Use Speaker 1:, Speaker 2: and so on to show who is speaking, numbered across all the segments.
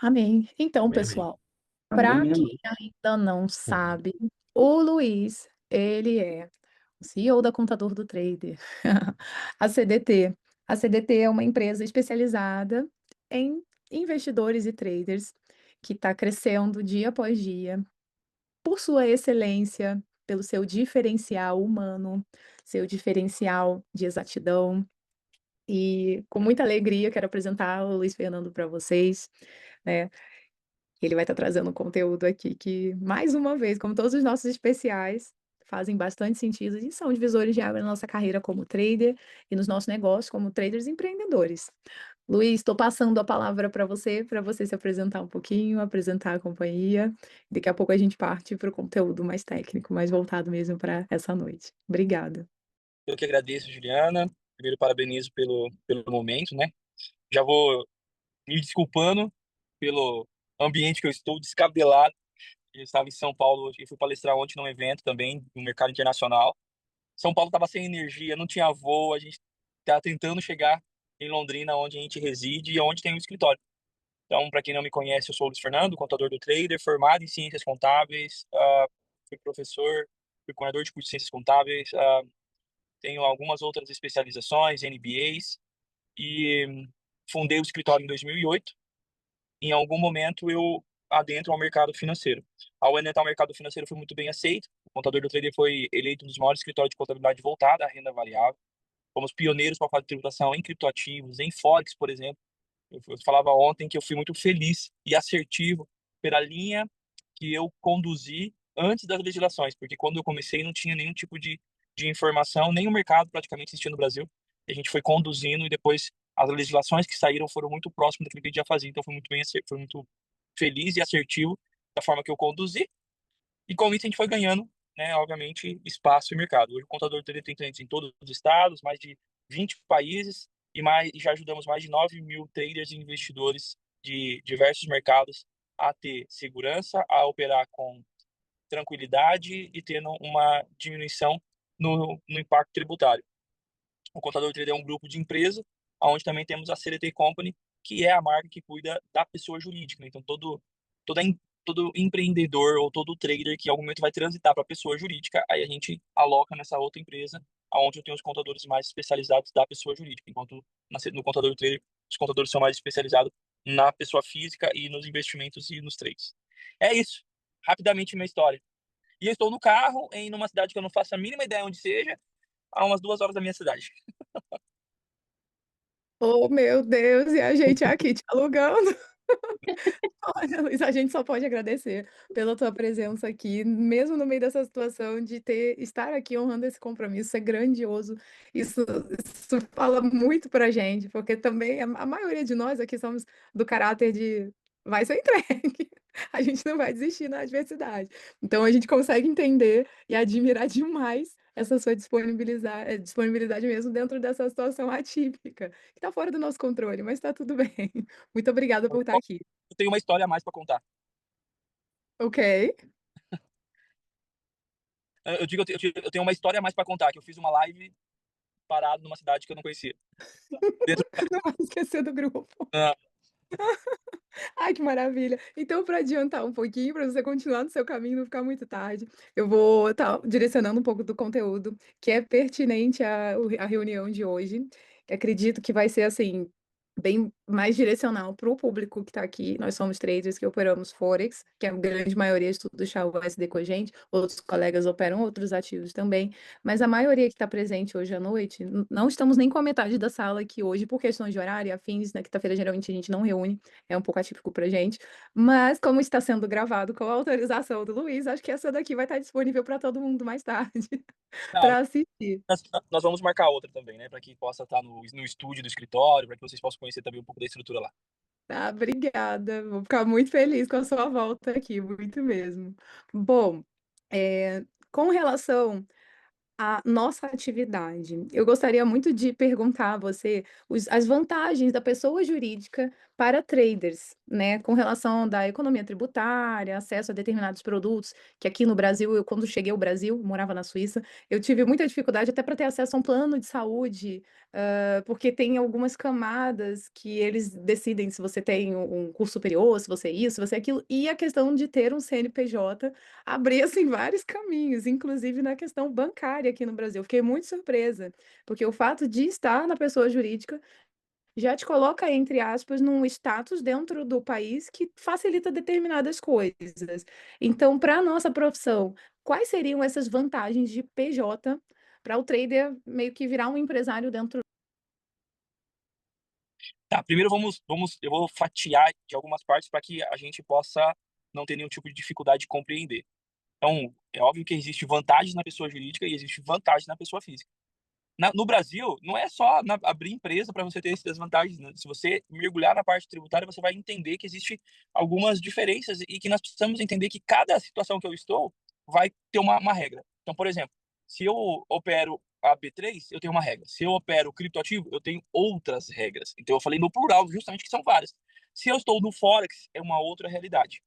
Speaker 1: Amém. Então,
Speaker 2: Amém, amém.
Speaker 1: pessoal, para
Speaker 2: Amém,
Speaker 1: quem
Speaker 2: amém.
Speaker 1: ainda não
Speaker 2: Uhum.
Speaker 1: sabe, o Luiz, ele é o CEO da Contador do Trader, a CDT. A CDT é uma empresa especializada em investidores e traders que está crescendo dia após dia por sua excelência, pelo seu diferencial humano, seu diferencial de exatidão. E com muita alegria quero apresentar o Luiz Fernando para vocês, né? Ele vai estar trazendo um conteúdo aqui que, mais uma vez, como todos os nossos especiais, fazem bastante sentido e são divisores de água na nossa carreira como trader e nos nossos negócios como traders empreendedores. Luiz, estou passando a palavra para você se apresentar um pouquinho, apresentar a companhia. Daqui a pouco a gente parte para o conteúdo mais técnico, mais voltado mesmo para essa noite. Obrigada.
Speaker 3: Eu que agradeço, Juliana. Primeiro, parabenizo pelo momento, né? Já vou me desculpando pelo ambiente que eu estou descabelado. Eu estava em São Paulo e fui palestrar ontem num evento também no mercado internacional. São Paulo estava sem energia, não tinha voo. A gente está tentando chegar em Londrina, onde a gente reside e onde tem um escritório. Então, para quem não me conhece, eu sou o Luiz Fernando, contador do Trader, formado em ciências contábeis, fui professor, fui coordenador de curso de ciências contábeis, tenho algumas outras especializações, MBAs, e fundei o escritório em 2008. Em algum momento eu adentro ao mercado financeiro. Ao adentrar ao mercado financeiro fui muito bem aceito. O Contador do Trader foi eleito um dos maiores escritórios de contabilidade voltada à renda variável. Fomos pioneiros para fazer tributação em criptoativos, em Forex, por exemplo. Eu falava ontem que eu fui muito feliz e assertivo pela linha que eu conduzi antes das legislações, porque quando eu comecei não tinha nenhum tipo de informação, nem o mercado praticamente existia no Brasil. A gente foi conduzindo e depois as legislações que saíram foram muito próximas daquilo que a gente já fazia, então foi muito bem, foi muito feliz e assertivo da forma que eu conduzi, e com isso a gente foi ganhando, né, obviamente, espaço e mercado. Hoje o Contador tem clientes em todos os estados, mais de 20 países, e já ajudamos mais de 9 mil traders e investidores de diversos mercados a ter segurança, a operar com tranquilidade e tendo uma diminuição no impacto tributário. O Contador Trader é um grupo de empresa, onde também temos a CDT Company, que é a marca que cuida da pessoa jurídica, né? Então, toda, todo empreendedor ou todo trader que em algum momento vai transitar para a pessoa jurídica, aí a gente aloca nessa outra empresa, onde eu tenho os contadores mais especializados da pessoa jurídica, enquanto no Contador Trader, os contadores são mais especializados na pessoa física e nos investimentos e nos trades. É isso. Rapidamente minha história. E eu estou no carro, em uma cidade que eu não faço a mínima ideia onde seja, a umas 2 horas da minha cidade.
Speaker 1: Oh, meu Deus, e a gente aqui te alugando. Olha, Luiz, a gente só pode agradecer pela tua presença aqui, mesmo no meio dessa situação de estar aqui honrando esse compromisso, isso é grandioso. Isso, isso fala muito pra gente, porque também a maioria de nós aqui somos do caráter de vai ser entregue. A gente não vai desistir na adversidade. Então a gente consegue entender e admirar demais essa sua disponibilidade mesmo dentro dessa situação atípica, que está fora do nosso controle, mas está tudo bem. Muito obrigada por estar aqui.
Speaker 3: Eu tenho uma história a mais para contar.
Speaker 1: Ok.
Speaker 3: Eu tenho uma história a mais para contar, que eu fiz uma live parado numa cidade que eu não conhecia. Dentro
Speaker 1: Não vai esquecer do grupo.
Speaker 3: da...
Speaker 1: Ai, que maravilha. Então, para adiantar um pouquinho, para você continuar no seu caminho, não ficar muito tarde, eu vou estar direcionando um pouco do conteúdo que é pertinente à reunião de hoje. Acredito que vai ser assim, bem mais direcional para o público que está aqui. Nós somos traders que operamos Forex, que a grande maioria estuda o USD com a gente, outros colegas operam outros ativos também, mas a maioria que está presente hoje à noite, não estamos nem com a metade da sala aqui hoje, por questões de horário e afins, na quinta-feira geralmente a gente não reúne, é um pouco atípico pra gente, mas como está sendo gravado com a autorização do Luiz, acho que essa daqui vai estar disponível para todo mundo mais tarde,
Speaker 3: Não,
Speaker 1: para assistir.
Speaker 3: nós vamos marcar outra também, né? Para que possa estar no estúdio do escritório, para que vocês possam conhecer também um pouco da estrutura lá.
Speaker 1: Tá, obrigada. Vou ficar muito feliz com a sua volta aqui, muito mesmo. Bom, com relação a nossa atividade. Eu gostaria muito de perguntar a você as vantagens da pessoa jurídica para traders, né, com relação da economia tributária, acesso a determinados produtos, que aqui no Brasil, quando cheguei ao Brasil, morava na Suíça, eu tive muita dificuldade até para ter acesso a um plano de saúde, porque tem algumas camadas que eles decidem se você tem um curso superior, se você é isso, se você é aquilo, e a questão de ter um CNPJ abria assim vários caminhos, inclusive na questão bancária aqui no Brasil. Fiquei muito surpresa, porque o fato de estar na pessoa jurídica já te coloca, entre aspas, num status dentro do país que facilita determinadas coisas. Então, para a nossa profissão, quais seriam essas vantagens de PJ para o trader meio que virar um empresário dentro?
Speaker 3: Tá, primeiro eu vou fatiar de algumas partes para que a gente possa não ter nenhum tipo de dificuldade de compreender. Então, é óbvio que existe vantagem na pessoa jurídica e existe vantagem na pessoa física. No Brasil, não é só abrir empresa para você ter essas vantagens, né? Se você mergulhar na parte tributária, você vai entender que existe algumas diferenças e que nós precisamos entender que cada situação que eu estou vai ter uma regra. Então, por exemplo, se eu opero a B3, eu tenho uma regra. Se eu opero criptoativo, eu tenho outras regras. Então, eu falei no plural, justamente que são várias. Se eu estou no Forex, é uma outra realidade.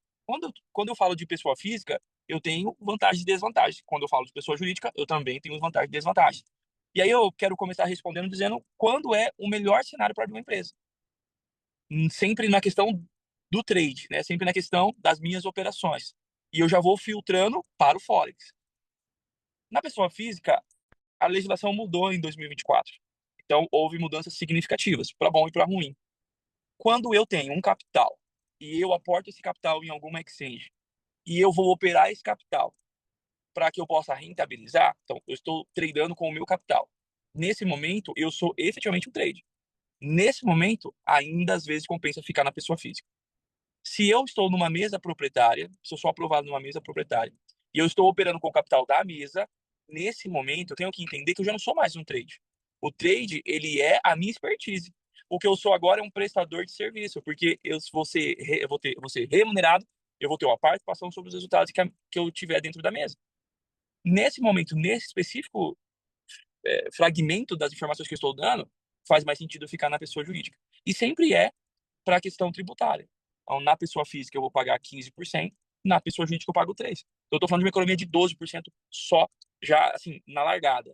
Speaker 3: Quando eu falo de pessoa física, eu tenho vantagens e desvantagens. Quando eu falo de pessoa jurídica, eu também tenho vantagens e desvantagens. E aí eu quero começar respondendo dizendo quando é o melhor cenário para abrir uma empresa. Sempre na questão do trade, né? Sempre na questão das minhas operações. E eu já vou filtrando para o Forex. Na pessoa física, a legislação mudou em 2024. Então, houve mudanças significativas, para bom e para ruim. Quando eu tenho um capital e eu aporto esse capital em alguma exchange e eu vou operar esse capital para que eu possa rentabilizar, então eu estou tradando com o meu capital. Nesse momento, eu sou efetivamente um trade. Nesse momento, ainda às vezes compensa ficar na pessoa física. Se eu estou numa mesa proprietária, se eu sou aprovado numa mesa proprietária, e eu estou operando com o capital da mesa, nesse momento eu tenho que entender que eu já não sou mais um trade. O trade, ele é a minha expertise. O que eu sou agora é um prestador de serviço, porque eu vou ser remunerado, eu vou ter uma participação sobre os resultados que eu tiver dentro da mesa. Nesse momento, nesse específico fragmento das informações que eu estou dando, faz mais sentido ficar na pessoa jurídica. E sempre é para a questão tributária. Então, na pessoa física eu vou pagar 15%, na pessoa jurídica eu pago 3%. Então, eu estou falando de uma economia de 12% só, já assim, na largada.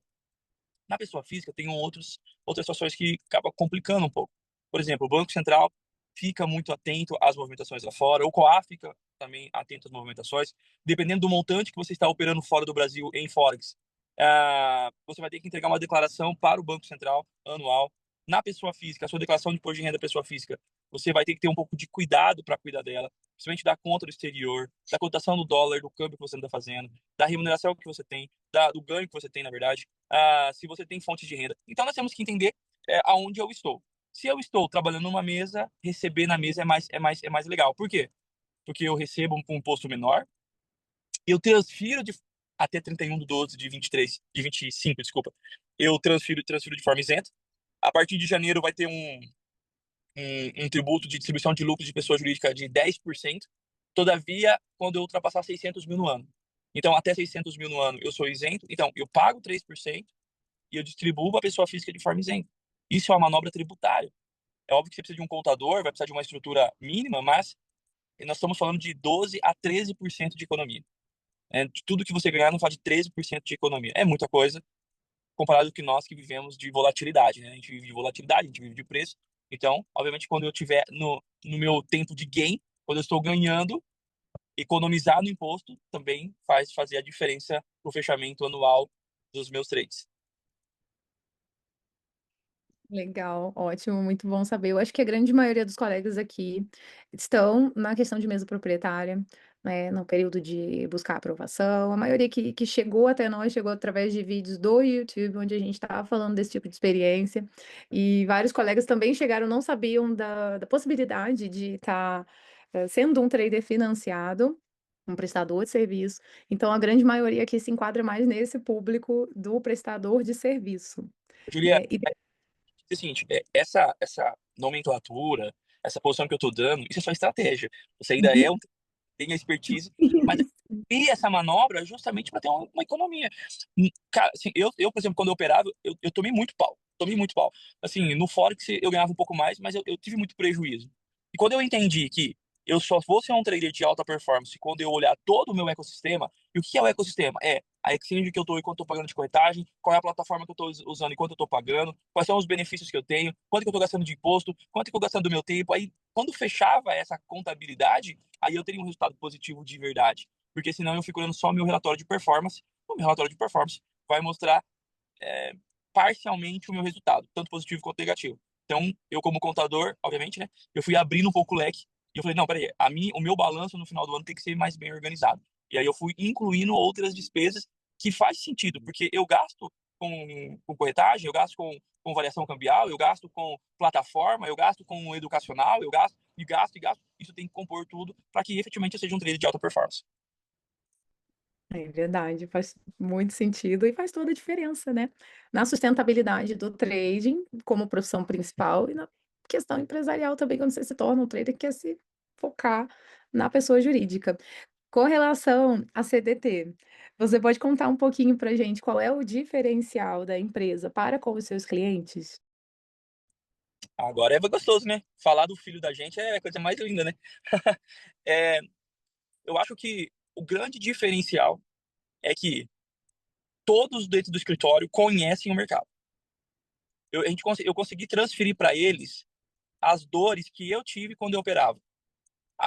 Speaker 3: Na pessoa física, tem outras situações que acabam complicando um pouco. Por exemplo, o Banco Central fica muito atento às movimentações lá fora, o COAF fica também atento às movimentações. Dependendo do montante que você está operando fora do Brasil em Forex, você vai ter que entregar uma declaração para o Banco Central anual. Na pessoa física, a sua declaração de imposto de renda pessoa física, você vai ter que ter um pouco de cuidado para cuidar dela, principalmente da conta do exterior, da cotação do dólar, do câmbio que você está fazendo, da remuneração que você tem, do ganho que você tem, na verdade, se você tem fontes de renda. Então, nós temos que entender aonde eu estou. Se eu estou trabalhando numa mesa, receber na mesa é mais legal. Por quê? Porque eu recebo um imposto menor, eu transfiro até 31 de 12 de 23, de 25, desculpa. Eu transfiro de forma isenta. A partir de janeiro vai ter um tributo de distribuição de lucros de pessoa jurídica de 10%. Todavia, quando eu ultrapassar 600 mil no ano. Então, até 600 mil no ano eu sou isento. Então, eu pago 3% e eu distribuo para a pessoa física de forma isenta. Isso é uma manobra tributária. É óbvio que você precisa de um contador, vai precisar de uma estrutura mínima, mas nós estamos falando de 12 a 13% de economia. De tudo que você ganhar, não fala de 13% de economia. É muita coisa comparado com que nós que vivemos de volatilidade, né? A gente vive de volatilidade, a gente vive de preço. Então, obviamente, quando eu tiver no meu tempo de gain, quando eu estou ganhando, economizar no imposto também faz fazer a diferença no fechamento anual dos meus trades.
Speaker 1: Legal, ótimo, muito bom saber. Eu acho que a grande maioria dos colegas aqui estão na questão de mesa proprietária, né, no período de buscar aprovação. A maioria que chegou até nós chegou através de vídeos do YouTube, onde a gente estava falando desse tipo de experiência. E vários colegas também chegaram, não sabiam da possibilidade de estar sendo um trader financiado, um prestador de serviço. Então, a grande maioria aqui se enquadra mais nesse público do prestador de serviço.
Speaker 3: Julia,
Speaker 1: Né? E
Speaker 3: é o seguinte, essa nomenclatura, essa posição que eu estou dando, isso é só estratégia. Você ainda tem a expertise, mas eu fiz essa manobra justamente para ter uma economia. Cara, assim, por exemplo, quando eu operava, eu tomei muito pau. Tomei muito pau. Assim, no Forex eu ganhava um pouco mais, mas eu tive muito prejuízo. E quando eu entendi que eu só vou ser um trader de alta performance quando eu olhar todo o meu ecossistema, e o que é o ecossistema? É a exchange que eu estou e quanto eu estou pagando de corretagem, qual é a plataforma que eu estou usando e quanto eu estou pagando, quais são os benefícios que eu tenho, quanto que eu estou gastando de imposto, quanto que eu estou gastando do meu tempo. Aí, quando fechava essa contabilidade, aí eu teria um resultado positivo de verdade. Porque senão eu fico olhando só meu relatório de performance. O meu relatório de performance vai mostrar é, parcialmente o meu resultado, tanto positivo quanto negativo. Então, eu como contador, obviamente, né, eu fui abrindo um pouco o leque e eu falei, não, peraí, o meu balanço no final do ano tem que ser mais bem organizado. E aí eu fui incluindo outras despesas que faz sentido, porque eu gasto com corretagem, eu gasto com variação cambial, eu gasto com plataforma, eu gasto com educacional, eu gasto e gasto e gasto. Isso tem que compor tudo para que efetivamente eu seja um trader de alta performance.
Speaker 1: É verdade, faz muito sentido e faz toda a diferença, né? Na sustentabilidade do trading como profissão principal e na questão empresarial também, quando você se torna um trader que quer se focar na pessoa jurídica. Com relação à CDT, você pode contar um pouquinho para gente qual é o diferencial da empresa para com os seus clientes?
Speaker 3: Agora é gostoso, né? Falar do filho da gente é a coisa mais linda, né? É, eu acho que o grande diferencial é que todos dentro do escritório conhecem o mercado. Eu consegui transferir para eles as dores que eu tive quando eu operava.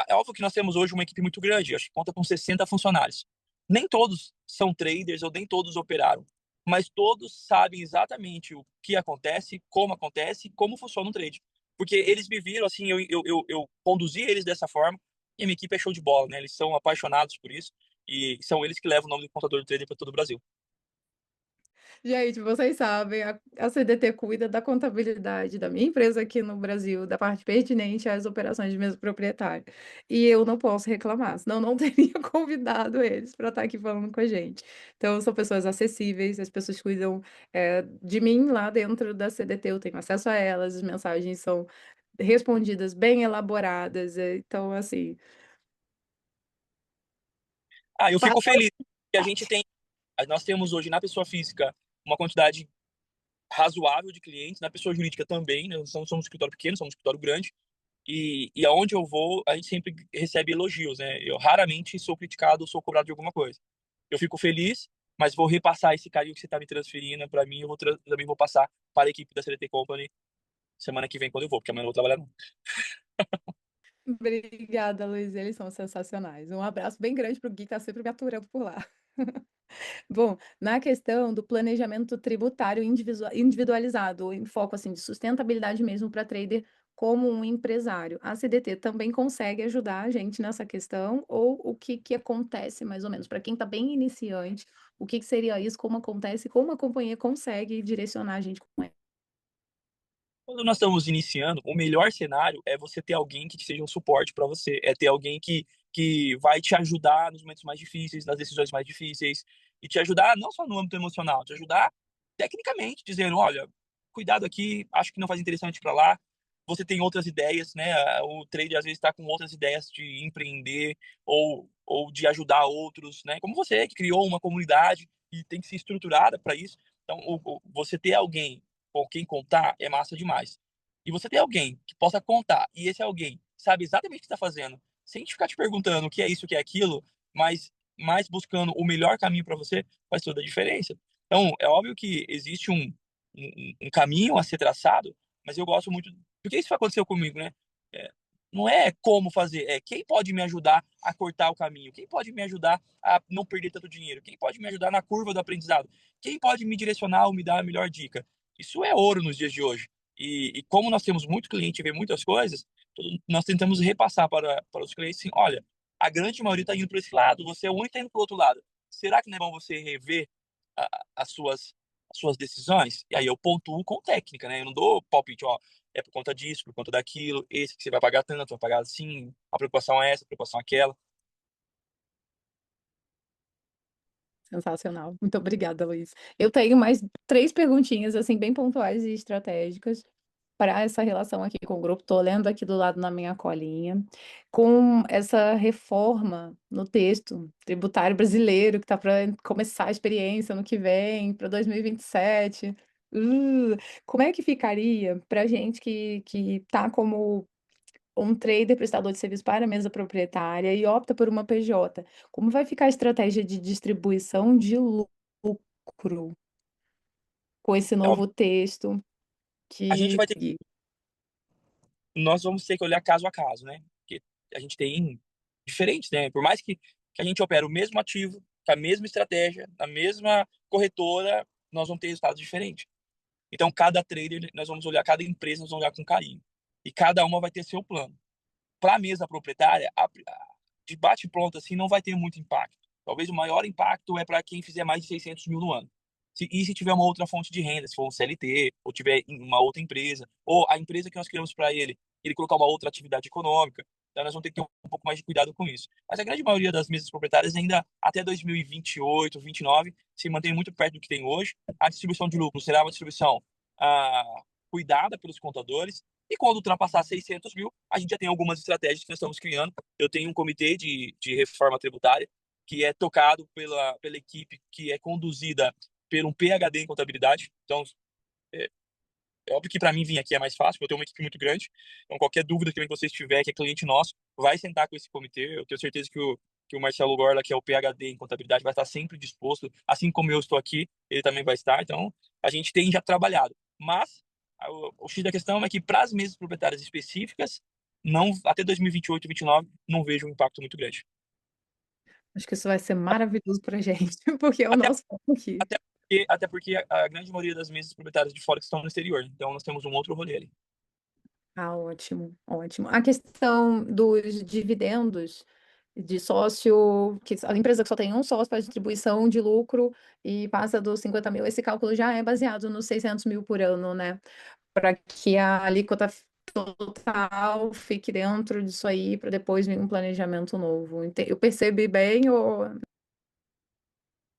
Speaker 3: É óbvio que nós temos hoje uma equipe muito grande, acho que conta com 60 funcionários. Nem todos são traders ou nem todos operaram, mas todos sabem exatamente o que acontece, como funciona um trade. Porque eles me viram assim, eu conduzi eles dessa forma e a minha equipe é show de bola, né? Eles são apaixonados por isso e são eles que levam o nome do contador do trader para todo o Brasil.
Speaker 1: Gente, vocês sabem, a CDT cuida da contabilidade da minha empresa aqui no Brasil, da parte pertinente às operações de mesmo proprietário. E eu não posso reclamar, senão não teria convidado eles para estar aqui falando com a gente. Então, são pessoas acessíveis, as pessoas cuidam, de mim lá dentro da CDT, eu tenho acesso a elas, as mensagens são respondidas, bem elaboradas, então, assim,
Speaker 3: Ah, eu fico
Speaker 1: passa
Speaker 3: feliz que a gente tem, nós temos hoje na pessoa física uma quantidade razoável de clientes, na pessoa jurídica também, né? Nós não somos um escritório pequeno, somos um escritório grande. E aonde eu vou, a gente sempre recebe elogios, né? Eu raramente sou criticado ou sou cobrado de alguma coisa. Eu fico feliz, mas vou repassar esse carinho que você está me transferindo para mim. Também vou passar para a equipe da CDT Company semana que vem, quando eu vou, porque amanhã eu vou trabalhar. Não.
Speaker 1: Obrigada, Luiz, eles são sensacionais. Um abraço bem grande para o Gui, que está sempre me aturando por lá. Bom, na questão do planejamento tributário individualizado, em foco assim de sustentabilidade mesmo para trader como um empresário, a CDT também consegue ajudar a gente nessa questão? Ou o que que acontece mais ou menos? Para quem está bem iniciante, o que que seria isso? Como acontece? Como a companhia consegue direcionar a gente com ela?
Speaker 3: Quando nós estamos iniciando, o melhor cenário é você ter alguém que seja um suporte para você, é ter alguém que vai te ajudar nos momentos mais difíceis, nas decisões mais difíceis, e te ajudar não só no âmbito emocional, te ajudar tecnicamente, dizendo, olha, cuidado aqui, acho que não faz interessante para lá. Você tem outras ideias, né? O trader às vezes está com outras ideias de empreender ou de ajudar outros, né? Como você que criou uma comunidade e tem que ser estruturada para isso. Então, você ter alguém com quem contar é massa demais. E você ter alguém que possa contar, e esse alguém sabe exatamente o que está fazendo, sem ficar te perguntando o que é isso, o que é aquilo, mas mais buscando o melhor caminho para você, faz toda a diferença. Então, é óbvio que existe um caminho a ser traçado, mas eu gosto muito. Porque isso aconteceu comigo, né? É, não é como fazer, é quem pode me ajudar a cortar o caminho, quem pode me ajudar a não perder tanto dinheiro, quem pode me ajudar na curva do aprendizado, quem pode me direcionar ou me dar a melhor dica. Isso é ouro nos dias de hoje. E como nós temos muito cliente e vê muitas coisas, nós tentamos repassar para os clientes assim, olha, a grande maioria está indo para esse lado, você é o único que está indo para o outro lado. Será que não é bom você rever as suas decisões? E aí eu pontuo com técnica, né? Eu não dou palpite, ó, é por conta disso, por conta daquilo, esse que você vai pagar tanto, vai pagar assim, a preocupação é essa, a preocupação é aquela.
Speaker 1: Sensacional. Muito obrigada, Luiz. Eu tenho mais 3 perguntinhas, assim, bem pontuais e estratégicas para essa relação aqui com o grupo. Estou lendo aqui do lado na minha colinha. Com essa reforma no texto tributário brasileiro, que está para começar a experiência no que vem, para 2027. Uh, como é que ficaria para a gente que está como um trader prestador de serviço para a mesa proprietária e opta por uma PJ, como vai ficar a estratégia de distribuição de lucro com esse
Speaker 3: Então,
Speaker 1: novo texto
Speaker 3: a gente
Speaker 1: que
Speaker 3: vai ter, nós vamos ter que olhar caso a caso, né? Porque a gente tem diferentes, né? Por mais que a gente opere o mesmo ativo, com a mesma estratégia, na mesma corretora, nós vamos ter resultados diferentes. Então, cada trader, nós vamos olhar, cada empresa, nós vamos olhar com carinho. E cada uma vai ter seu plano. Para a mesa proprietária, de bate-pronto assim, não vai ter muito impacto. Talvez o maior impacto é para quem fizer mais de 600 mil no ano. E se tiver uma outra fonte de renda, se for um CLT, ou tiver uma outra empresa, ou a empresa que nós criamos para ele colocar uma outra atividade econômica, então nós vamos ter que ter um pouco mais de cuidado com isso. Mas a grande maioria das mesas proprietárias ainda até 2028, 29, se mantém muito perto do que tem hoje. A distribuição de lucro será uma distribuição cuidada pelos contadores, e quando ultrapassar 600 mil, a gente já tem algumas estratégias que nós estamos criando. Eu tenho um comitê de reforma tributária que é tocado pela equipe que é conduzida por um PhD em contabilidade. Então, é, é óbvio que para mim vir aqui é mais fácil, porque eu tenho uma equipe muito grande. Então, qualquer dúvida que vocês tiverem, que é cliente nosso, vai sentar com esse comitê. Eu tenho certeza que o Marcelo Gorla, que é o PhD em contabilidade, vai estar sempre disposto, assim como eu estou aqui, ele também vai estar. Então, a gente tem já trabalhado. Mas, o X da questão é que para as mesas proprietárias específicas, não, até 2028, 2029, não vejo um impacto muito grande.
Speaker 1: acho que isso vai ser maravilhoso pra gente, porque é o
Speaker 3: Até,
Speaker 1: nosso foco aqui.
Speaker 3: até porque a grande maioria das mesas proprietárias de fora estão no exterior. Então, nós temos um outro rolê ali.
Speaker 1: Ah, ótimo, ótimo. A questão dos dividendos de sócio, que a empresa que só tem um sócio para distribuição de lucro e passa dos 50 mil, esse cálculo já é baseado nos 600 mil por ano, né? Para que a alíquota total fique dentro disso aí, para depois vir um planejamento novo. Eu percebi bem ou...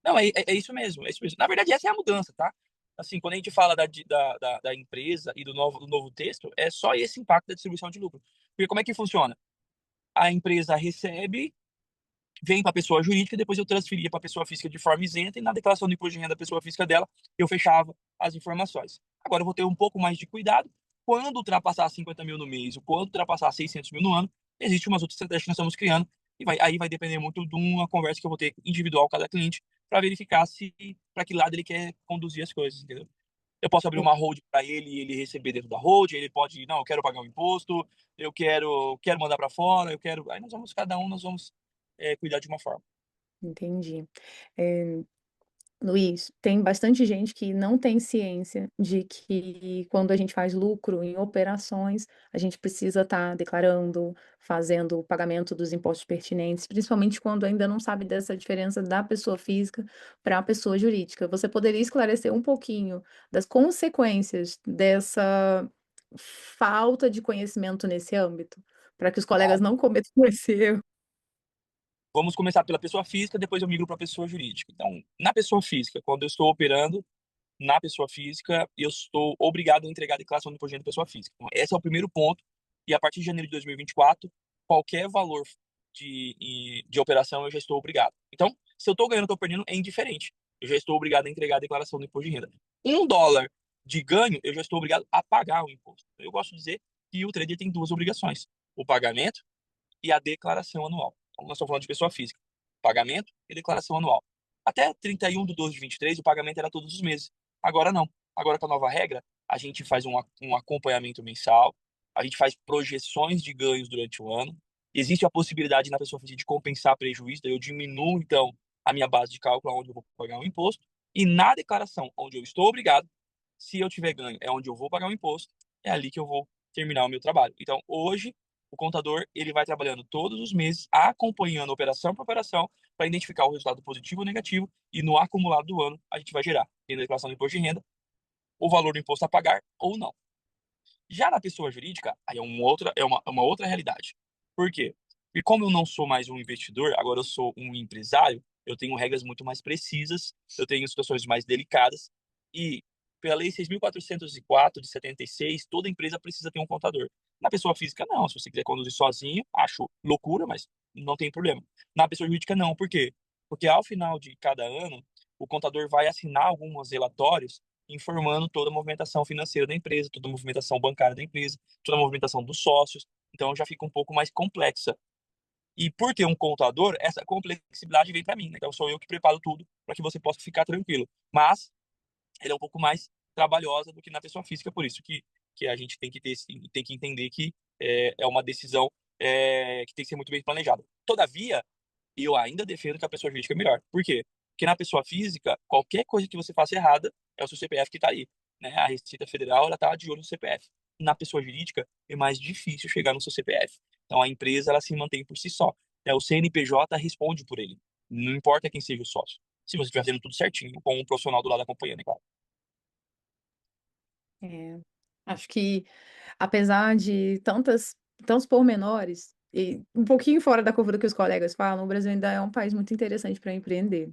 Speaker 3: Não, é isso mesmo, é isso mesmo. Na verdade, essa é a mudança, tá? Assim, quando a gente fala da empresa e do novo texto, é só esse impacto da distribuição de lucro. Porque como é que funciona? A empresa recebe, vem para a pessoa jurídica, depois eu transferia para a pessoa física de forma isenta e na declaração de imposto de renda da pessoa física dela, eu fechava as informações. Agora eu vou ter um pouco mais de cuidado. Quando ultrapassar 50 mil no mês, ou quando ultrapassar 600 mil no ano, existe umas outras estratégias que nós estamos criando, e aí vai depender muito de uma conversa que eu vou ter individual com cada cliente, para verificar se para que lado ele quer conduzir as coisas, entendeu? Eu posso abrir uma hold para ele e ele receber dentro da hold, ele pode, não, eu quero pagar um imposto, eu quero mandar para fora, eu quero. Aí nós vamos, cada um, nós vamos cuidar de uma forma.
Speaker 1: Entendi. Eh, Luiz, tem bastante gente que não tem ciência de que quando a gente faz lucro em operações, a gente precisa estar declarando, fazendo o pagamento dos impostos pertinentes, principalmente quando ainda não sabe dessa diferença da pessoa física para a pessoa jurídica. Você poderia esclarecer um pouquinho das consequências dessa falta de conhecimento nesse âmbito, para que os colegas
Speaker 3: Claro.
Speaker 1: não cometam esse erro?
Speaker 3: Vamos começar pela pessoa física, depois eu migro para a pessoa jurídica. Então, na pessoa física, quando eu estou operando na pessoa física, eu estou obrigado a entregar a declaração de imposto de renda da pessoa física. Então, esse é o primeiro ponto. E a partir de janeiro de 2024, qualquer valor de operação eu já estou obrigado. Então, se eu estou ganhando ou estou perdendo, é indiferente. Eu já estou obrigado a entregar a declaração do imposto de renda. $1 de ganho, eu já estou obrigado a pagar o imposto. Eu gosto de dizer que o trader tem duas obrigações: o pagamento e a declaração anual. Então, nós estamos falando de pessoa física: pagamento e declaração anual. Até 31/12 de 23, o pagamento era todos os meses. Agora não. Agora, com a nova regra, a gente faz um acompanhamento mensal, a gente faz projeções de ganhos durante o ano. Existe a possibilidade na pessoa física de compensar prejuízo, daí eu diminuo, então, a minha base de cálculo, onde eu vou pagar o imposto. E na declaração, onde eu estou obrigado, se eu tiver ganho, é onde eu vou pagar o imposto, é ali que eu vou terminar o meu trabalho. Então, hoje, o contador ele vai trabalhando todos os meses, acompanhando operação por operação, para identificar o resultado positivo ou negativo, e no acumulado do ano a gente vai gerar, tendo a declaração do imposto de renda, o valor do imposto a pagar ou não. Já na pessoa jurídica, aí é uma outra realidade. Por quê? Porque como eu não sou mais um investidor, agora eu sou um empresário, eu tenho regras muito mais precisas, eu tenho situações mais delicadas, e pela Lei 6.404 de 76, toda empresa precisa ter um contador. Na pessoa física, não. Se você quiser conduzir sozinho, acho loucura, mas não tem problema. Na pessoa jurídica, não. Por quê? Porque ao final de cada ano, o contador vai assinar alguns relatórios informando toda a movimentação financeira da empresa, toda a movimentação bancária da empresa, toda a movimentação dos sócios. Então já fica um pouco mais complexa. E por ter um contador, essa complexibilidade vem para mim, né? Então sou eu que preparo tudo para que você possa ficar tranquilo. Mas ela é um pouco mais trabalhosa do que na pessoa física, por isso que a gente tem que ter, tem que entender que é uma decisão que tem que ser muito bem planejada. Todavia, eu ainda defendo que a pessoa jurídica é melhor. Por quê? Porque na pessoa física, qualquer coisa que você faça errada, é o seu CPF que está aí, né? A Receita Federal, ela tá de olho no CPF. Na pessoa jurídica, é mais difícil chegar no seu CPF. Então, a empresa, ela se mantém por si só. O CNPJ responde por ele. Não importa quem seja o sócio. Se você estiver fazendo tudo certinho, com um profissional do lado acompanhando, é claro.
Speaker 1: É, acho que apesar de tantos pormenores, e um pouquinho fora da curva do que os colegas falam, o Brasil ainda é um país muito interessante para empreender.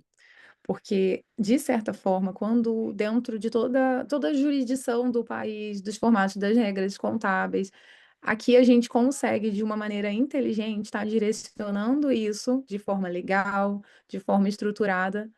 Speaker 1: Porque, de certa forma, quando dentro de toda a jurisdição do país, dos formatos das regras contábeis, aqui a gente consegue, de uma maneira inteligente, estar direcionando isso de forma legal, de forma estruturada,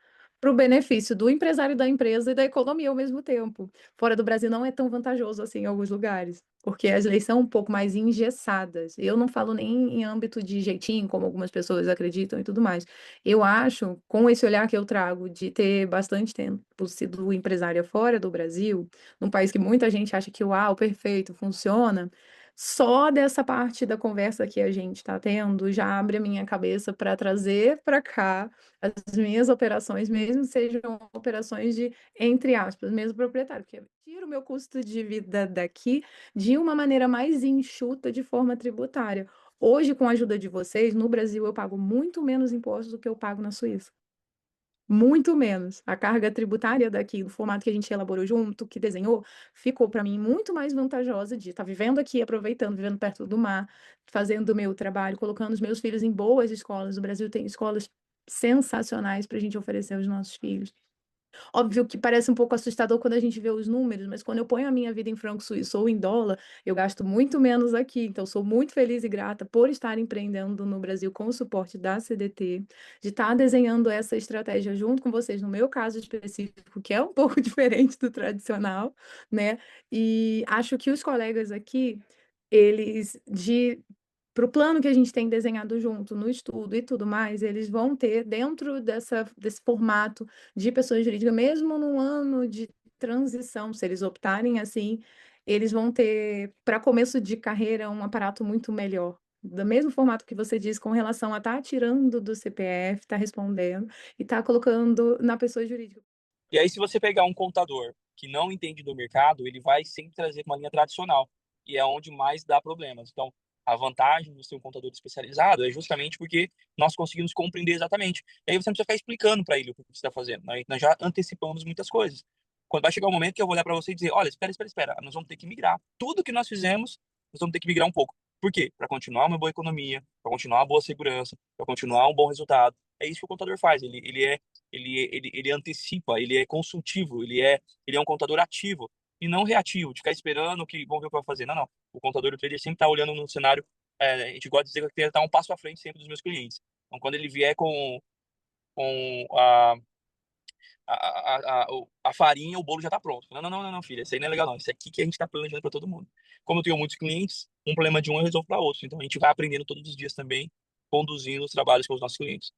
Speaker 1: para o benefício do empresário da empresa e da economia ao mesmo tempo. Fora do Brasil não é tão vantajoso assim em alguns lugares, porque as leis são um pouco mais engessadas. Eu não falo nem em âmbito de jeitinho, como algumas pessoas acreditam e tudo mais. Eu acho, com esse olhar que eu trago de ter bastante tempo sido empresária fora do Brasil, num país que muita gente acha que, uau, perfeito, funciona, só dessa parte da conversa que a gente está tendo já abre a minha cabeça para trazer para cá as minhas operações, mesmo sejam operações de, entre aspas, mesmo proprietário, porque tira o meu custo de vida daqui de uma maneira mais enxuta de forma tributária. Hoje, com a ajuda de vocês, no Brasil eu pago muito menos impostos do que eu pago na Suíça. Muito menos. A carga tributária daqui, do formato que a gente elaborou junto, que desenhou, ficou para mim muito mais vantajosa de estar vivendo aqui, aproveitando, vivendo perto do mar, fazendo o meu trabalho, colocando os meus filhos em boas escolas. O Brasil tem escolas sensacionais para a gente oferecer aos nossos filhos. Óbvio que parece um pouco assustador quando a gente vê os números, mas quando eu ponho a minha vida em franco suíço ou em dólar, eu gasto muito menos aqui. Então, sou muito feliz e grata por estar empreendendo no Brasil com o suporte da CDT, de estar desenhando essa estratégia junto com vocês, no meu caso específico, que é um pouco diferente do tradicional, né? E acho que os colegas aqui, eles de para o plano que a gente tem desenhado junto no estudo e tudo mais, eles vão ter dentro desse formato de pessoa jurídica, mesmo num ano de transição, se eles optarem assim, eles vão ter, para começo de carreira, um aparato muito melhor. Do mesmo formato que você diz, com relação a estar tirando do CPF, estar respondendo e estar colocando na pessoa jurídica.
Speaker 3: E aí, se você pegar um contador que não entende do mercado, ele vai sempre trazer uma linha tradicional. E é onde mais dá problemas. Então, a vantagem de ser um contador especializado é justamente porque nós conseguimos compreender exatamente. E aí você não precisa ficar explicando para ele o que você está fazendo. Nós já antecipamos muitas coisas. Quando vai chegar o momento que eu vou olhar para você e dizer: olha, espera, espera, espera, nós vamos ter que migrar. Tudo que nós fizemos, nós vamos ter que migrar um pouco. Por quê? Para continuar uma boa economia, para continuar uma boa segurança, para continuar um bom resultado. É isso que o contador faz. Ele antecipa, ele é consultivo, ele é um contador ativo e não reativo, de ficar esperando que vão ver o que vai fazer. Não, não. O contador, o trader sempre está olhando no cenário, a gente gosta de dizer que ele está um passo à frente sempre dos meus clientes. Então, quando ele vier com a farinha, o bolo já está pronto. Não, não, não, não, não, filha, isso aí não é legal, não. Isso aqui que a gente está planejando para todo mundo. Como eu tenho muitos clientes, um problema de um eu resolvo para outro. Então, a gente vai aprendendo todos os dias também, conduzindo os trabalhos com os nossos clientes.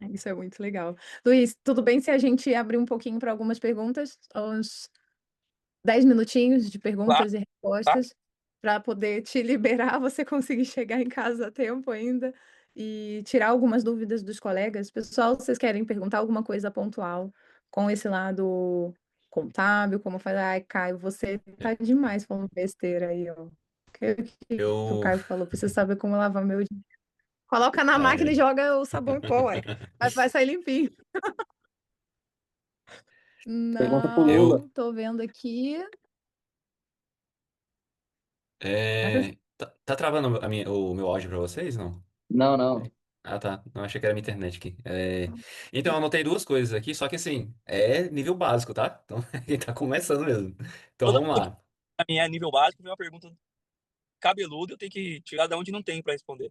Speaker 1: Isso é muito legal. Luiz, tudo bem se a gente abrir um pouquinho para algumas perguntas? Uns 10 minutinhos de
Speaker 3: Claro,
Speaker 1: perguntas e
Speaker 3: tá?
Speaker 1: respostas para poder te liberar, você conseguir chegar em casa a tempo ainda e tirar algumas dúvidas dos colegas. Pessoal, vocês querem perguntar alguma coisa pontual com esse lado contábil, como falar, ai, Caio, você tá demais falando besteira aí, ó. O que o
Speaker 2: Eu.
Speaker 1: Caio falou? Preciso saber como lavar meu dinheiro. Coloca na máquina e
Speaker 2: É.
Speaker 1: joga o sabão em pó, ué. Vai sair limpinho.
Speaker 4: Pergunta pro Lula.
Speaker 1: Não, tô vendo aqui.
Speaker 2: Tá travando o meu áudio pra vocês, não?
Speaker 4: Não, não.
Speaker 2: Ah, tá. Não achei que era minha internet aqui. Então, eu anotei duas coisas aqui, só que assim, é nível básico, tá? Então, a gente tá começando mesmo. Então,
Speaker 3: Toda
Speaker 2: vamos
Speaker 3: pergunta
Speaker 2: lá.
Speaker 3: pra mim é nível básico, vem uma pergunta cabeluda, eu tenho que tirar da onde não tem para responder.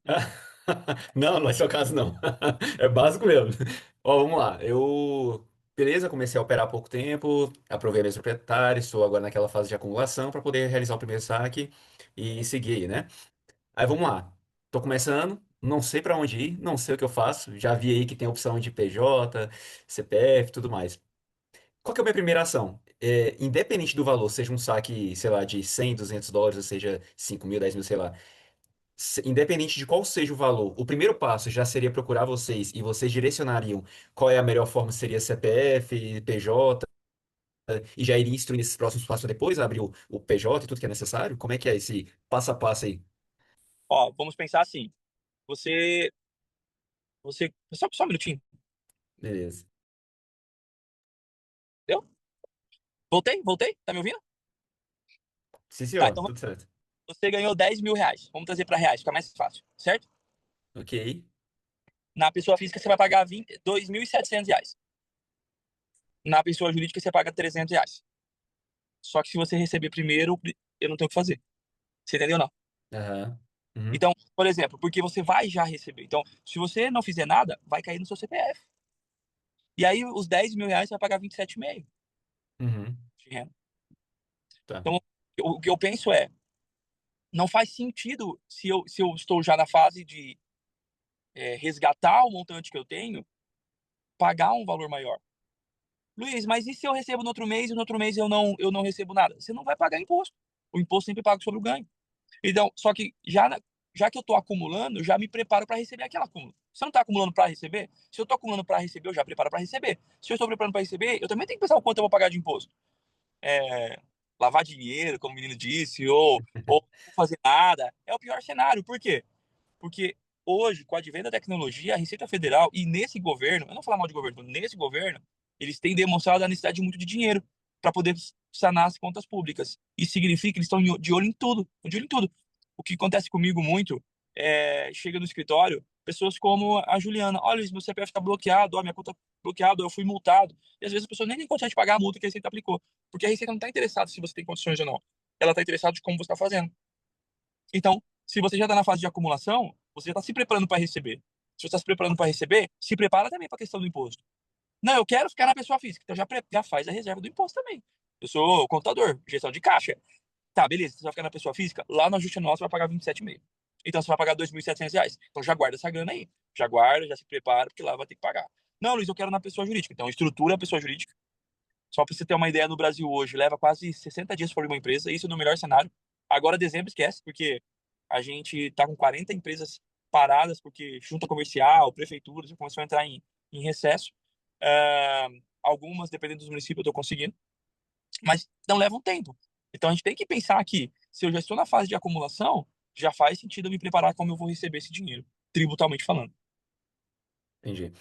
Speaker 2: Não, não é seu caso, não. É básico mesmo. Ó, vamos lá. Beleza, comecei a operar há pouco tempo, aprovei meus proprietários, estou agora naquela fase de acumulação para poder realizar o primeiro saque e seguir aí, né? Aí vamos lá. Tô começando, não sei pra onde ir, não sei o que eu faço. Já vi aí que tem a opção de PJ, CPF, e tudo mais. Qual que é a minha primeira ação? Independente do valor, seja um saque, sei lá, de 100, US$ 200, ou seja, 5 mil, 10 mil, sei lá. Independente de qual seja o valor, o primeiro passo já seria procurar vocês e vocês direcionariam qual é a melhor forma, seria CPF, PJ, e já iria instruindo esses próximos passos depois, abrir o PJ e tudo que é necessário? Como é que é esse passo a passo aí?
Speaker 3: Ó, vamos pensar assim. Você, só um minutinho.
Speaker 2: Beleza.
Speaker 3: Deu? Voltei? Tá me ouvindo?
Speaker 2: Sim,
Speaker 3: Tá,
Speaker 2: senhor,
Speaker 3: então
Speaker 2: tudo certo.
Speaker 3: você ganhou 10 mil reais. Vamos trazer para reais, fica mais fácil, certo?
Speaker 2: Ok.
Speaker 3: Na pessoa física você vai pagar 2.700 reais. Na pessoa jurídica você paga 300 reais. Só que se você receber primeiro, eu não tenho o que fazer. Você entendeu, não?
Speaker 2: Aham. Uhum.
Speaker 3: Então, por exemplo, porque você vai já receber. Então, se você não fizer nada, vai cair no seu CPF. E aí, os 10 mil reais você vai pagar 27,5
Speaker 2: Uhum.
Speaker 3: de renda.
Speaker 2: Tá.
Speaker 3: Então, o que eu penso é, não faz sentido se eu estou já na fase de resgatar o montante que eu tenho, pagar um valor maior. Luiz, mas e se eu recebo no outro mês e no outro mês eu não recebo nada? Você não vai pagar imposto. O imposto sempre paga sobre o ganho. Então, só que já que eu estou acumulando, eu já me preparo para receber aquela acúmulo. Você não está acumulando para receber? Se eu estou acumulando para receber, eu já preparo para receber. Se eu estou preparando para receber, eu também tenho que pensar o quanto eu vou pagar de imposto. É, lavar dinheiro, como o menino disse, ou não fazer nada. É o pior cenário. Por quê? Porque hoje, com o advento da tecnologia, a Receita Federal e nesse governo, eu não vou falar mal de governo, nesse governo, eles têm demonstrado a necessidade muito de dinheiro para poder sanar as contas públicas. Isso significa que eles estão de olho em tudo, de olho em tudo. O que acontece comigo muito chega no escritório, pessoas como a Juliana, olha, meu CPF está bloqueado, ó, minha conta tá bloqueada, eu fui multado. E às vezes a pessoa nem tem condição de pagar a multa que a Receita aplicou, porque a Receita não está interessada se você tem condições ou não. Ela está interessada de como você está fazendo. Então, se você já está na fase de acumulação, você já está se preparando para receber. Se você está se preparando para receber, se prepara também para a questão do imposto. Não, eu quero ficar na pessoa física, então já faz a reserva do imposto também. Eu sou contador, gestão de caixa. Tá, beleza, você vai ficar na pessoa física, lá no ajuste anual você vai pagar 27,5. Então você vai pagar 2.700 reais. Então já guarda essa grana aí. Já guarda, já se prepara, porque lá vai ter que pagar. Não, Luiz, eu quero na pessoa jurídica. Então estrutura a pessoa jurídica. Só para você ter uma ideia, no Brasil hoje, leva quase 60 dias para abrir uma empresa, isso no melhor cenário. Agora, dezembro, esquece, porque a gente está com 40 empresas paradas, porque junta comercial, prefeitura, já começou a entrar em recesso. Ah, algumas, dependendo dos municípios, eu estou conseguindo, mas não leva um tempo. Então, a gente tem que pensar que, se eu já estou na fase de acumulação, já faz sentido eu me preparar como eu vou receber esse dinheiro, tributalmente falando.
Speaker 2: Entendi.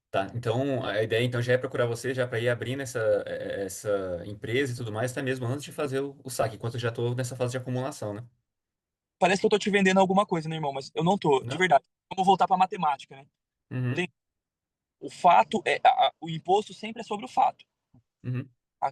Speaker 2: Tá, então a ideia então já é procurar você já para ir abrindo essa empresa e tudo mais, até mesmo antes de fazer o saque, enquanto eu já estou nessa fase de acumulação, né?
Speaker 3: Parece que eu estou te vendendo alguma coisa, né, irmão? Mas eu não estou, de
Speaker 2: Não?
Speaker 3: verdade. Vamos voltar para a matemática, né?
Speaker 2: Uhum,
Speaker 3: O fato o imposto sempre é sobre o fato.
Speaker 2: uhum,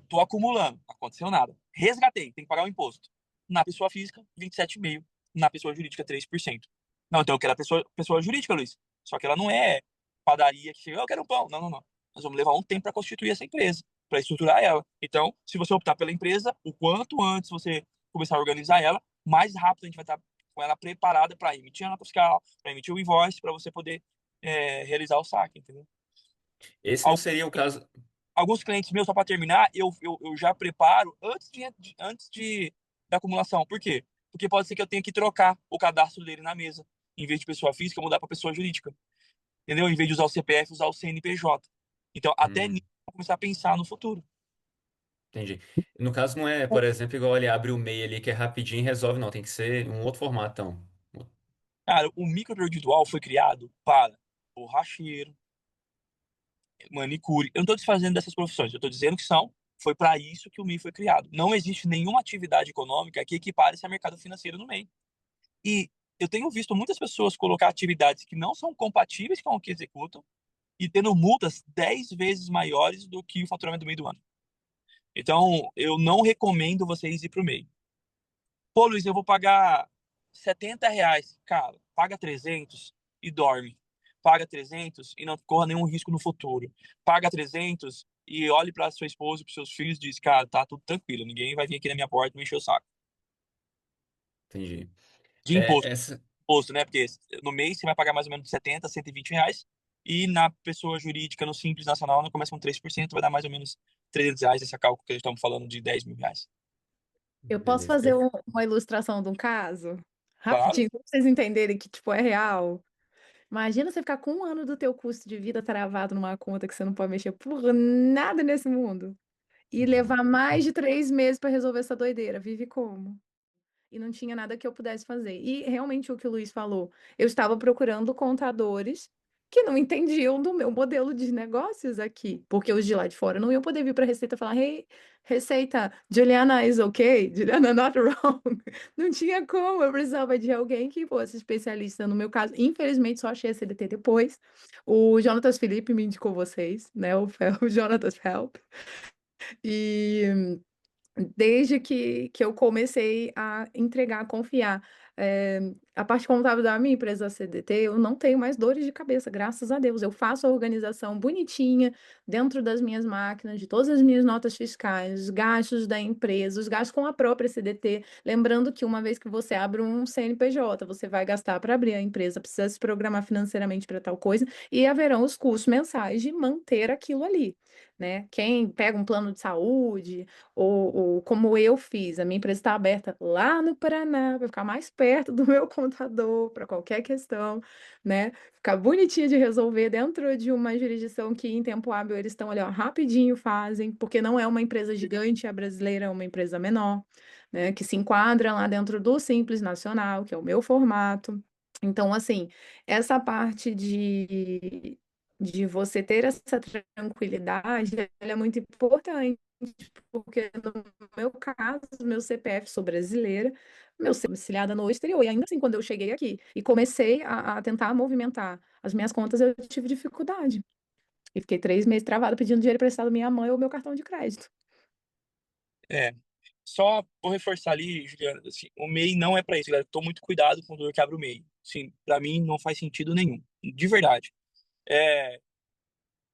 Speaker 3: Tô acumulando, não aconteceu nada. Resgatei, tem que pagar o imposto. Na pessoa física, 27,5. Na pessoa jurídica, 3%. Não, então eu quero a pessoa jurídica, Luiz. Só que ela não é padaria que chega, eu quero um pão. Não, não, não. Nós vamos levar um tempo para constituir essa empresa, para estruturar ela. Então, se você optar pela empresa, o quanto antes você começar a organizar ela, mais rápido a gente vai estar com ela preparada para emitir a nota fiscal, para emitir o invoice, para você poder realizar o saque, entendeu?
Speaker 2: esse não seria o caso.
Speaker 3: Alguns clientes meus, só para terminar, eu já preparo da acumulação. Por quê? Porque pode ser que eu tenha que trocar o cadastro dele na mesa. Em vez de pessoa física, eu mudar para pessoa jurídica. Entendeu? Em vez de usar o CPF, usar o CNPJ. Então, até nisso,
Speaker 2: Hum,
Speaker 3: eu vou começar a pensar no futuro.
Speaker 2: entendi. No caso, não é, por exemplo, igual ele abre o MEI ali que é rapidinho e resolve, não. Tem que ser um outro formato, então.
Speaker 3: Cara, o microindividual foi criado para borracheiro, manicure. Eu não estou desfazendo dessas profissões, eu estou dizendo que foi para isso que o MEI foi criado. Não existe nenhuma atividade econômica que equipare-se ao mercado financeiro no MEI. E eu tenho visto muitas pessoas colocar atividades que não são compatíveis com o que executam e tendo multas 10 vezes maiores do que o faturamento do meio do ano. Então, eu não recomendo vocês ir para o MEI. Pô, Luiz, eu vou pagar 70 reais. Cara, paga 300 e dorme. Paga 300 e não corra nenhum risco no futuro. Paga 300 e olhe para sua esposa e para seus filhos e diz, cara, tá tudo tranquilo, ninguém vai vir aqui na minha porta me encher o saco.
Speaker 2: Entendi.
Speaker 3: de
Speaker 2: É,
Speaker 3: imposto,
Speaker 2: essa,
Speaker 3: né? Porque no mês você vai pagar mais ou menos 70, R$ 120. E na pessoa jurídica, no Simples Nacional, não começa com 3%, vai dar mais ou menos R$ 300, esse cálculo que estamos falando de R$ 10.000.
Speaker 1: Eu posso
Speaker 2: beleza.
Speaker 1: fazer uma ilustração de um caso?
Speaker 3: Claro,
Speaker 1: Rapidinho, para vocês entenderem que, tipo, é real. Imagina você ficar com um ano do teu custo de vida travado numa conta que você não pode mexer por nada nesse mundo. E levar mais de 3 meses para resolver essa doideira. Vive como? E não tinha nada que eu pudesse fazer. E realmente o que o Luiz falou, eu estava procurando contadores que não entendiam do meu modelo de negócios aqui, porque os de lá de fora não iam poder vir para a Receita e falar: "Hey, Receita, Juliana is okay, Juliana not wrong." Não tinha como, eu precisava de alguém que fosse especialista no meu caso. Infelizmente, só achei a CDT depois. O Jonatas Felipe me indicou vocês, né? O Jonatas Help. E desde que eu comecei a entregar, a confiar. A parte contábil da minha empresa CDT, eu não tenho mais dores de cabeça, graças a Deus. Eu faço a organização bonitinha dentro das minhas máquinas, de todas as minhas notas fiscais, os gastos da empresa, os gastos com a própria CDT. Lembrando que uma vez que você abre um CNPJ, você vai gastar para abrir a empresa, precisa se programar financeiramente para tal coisa, e haverão os custos mensais de manter aquilo ali. Né? Quem pega um plano de saúde, ou como eu fiz, a minha empresa está aberta lá no Paraná, para ficar mais perto do meu contador, para qualquer questão, né? Ficar bonitinho de resolver dentro de uma jurisdição que em tempo hábil eles estão ali, ó, rapidinho fazem, porque não é uma empresa gigante, a brasileira é uma empresa menor, né? Que se enquadra lá dentro do Simples Nacional, que é o meu formato. Então, assim, essa parte de você ter essa tranquilidade, ela é muito importante, porque no meu caso, meu CPF, sou brasileira, meu CPF domiciliada no exterior, e ainda assim, quando eu cheguei aqui e comecei a tentar movimentar as minhas contas, eu tive dificuldade. E fiquei 3 meses travada pedindo dinheiro emprestado à minha mãe ou meu cartão de crédito.
Speaker 3: é. Só vou reforçar ali, Juliana, assim, o MEI não é para isso, galera. Tô muito cuidado com o contador que abre o MEI. Sim, para mim não faz sentido nenhum, de verdade. É,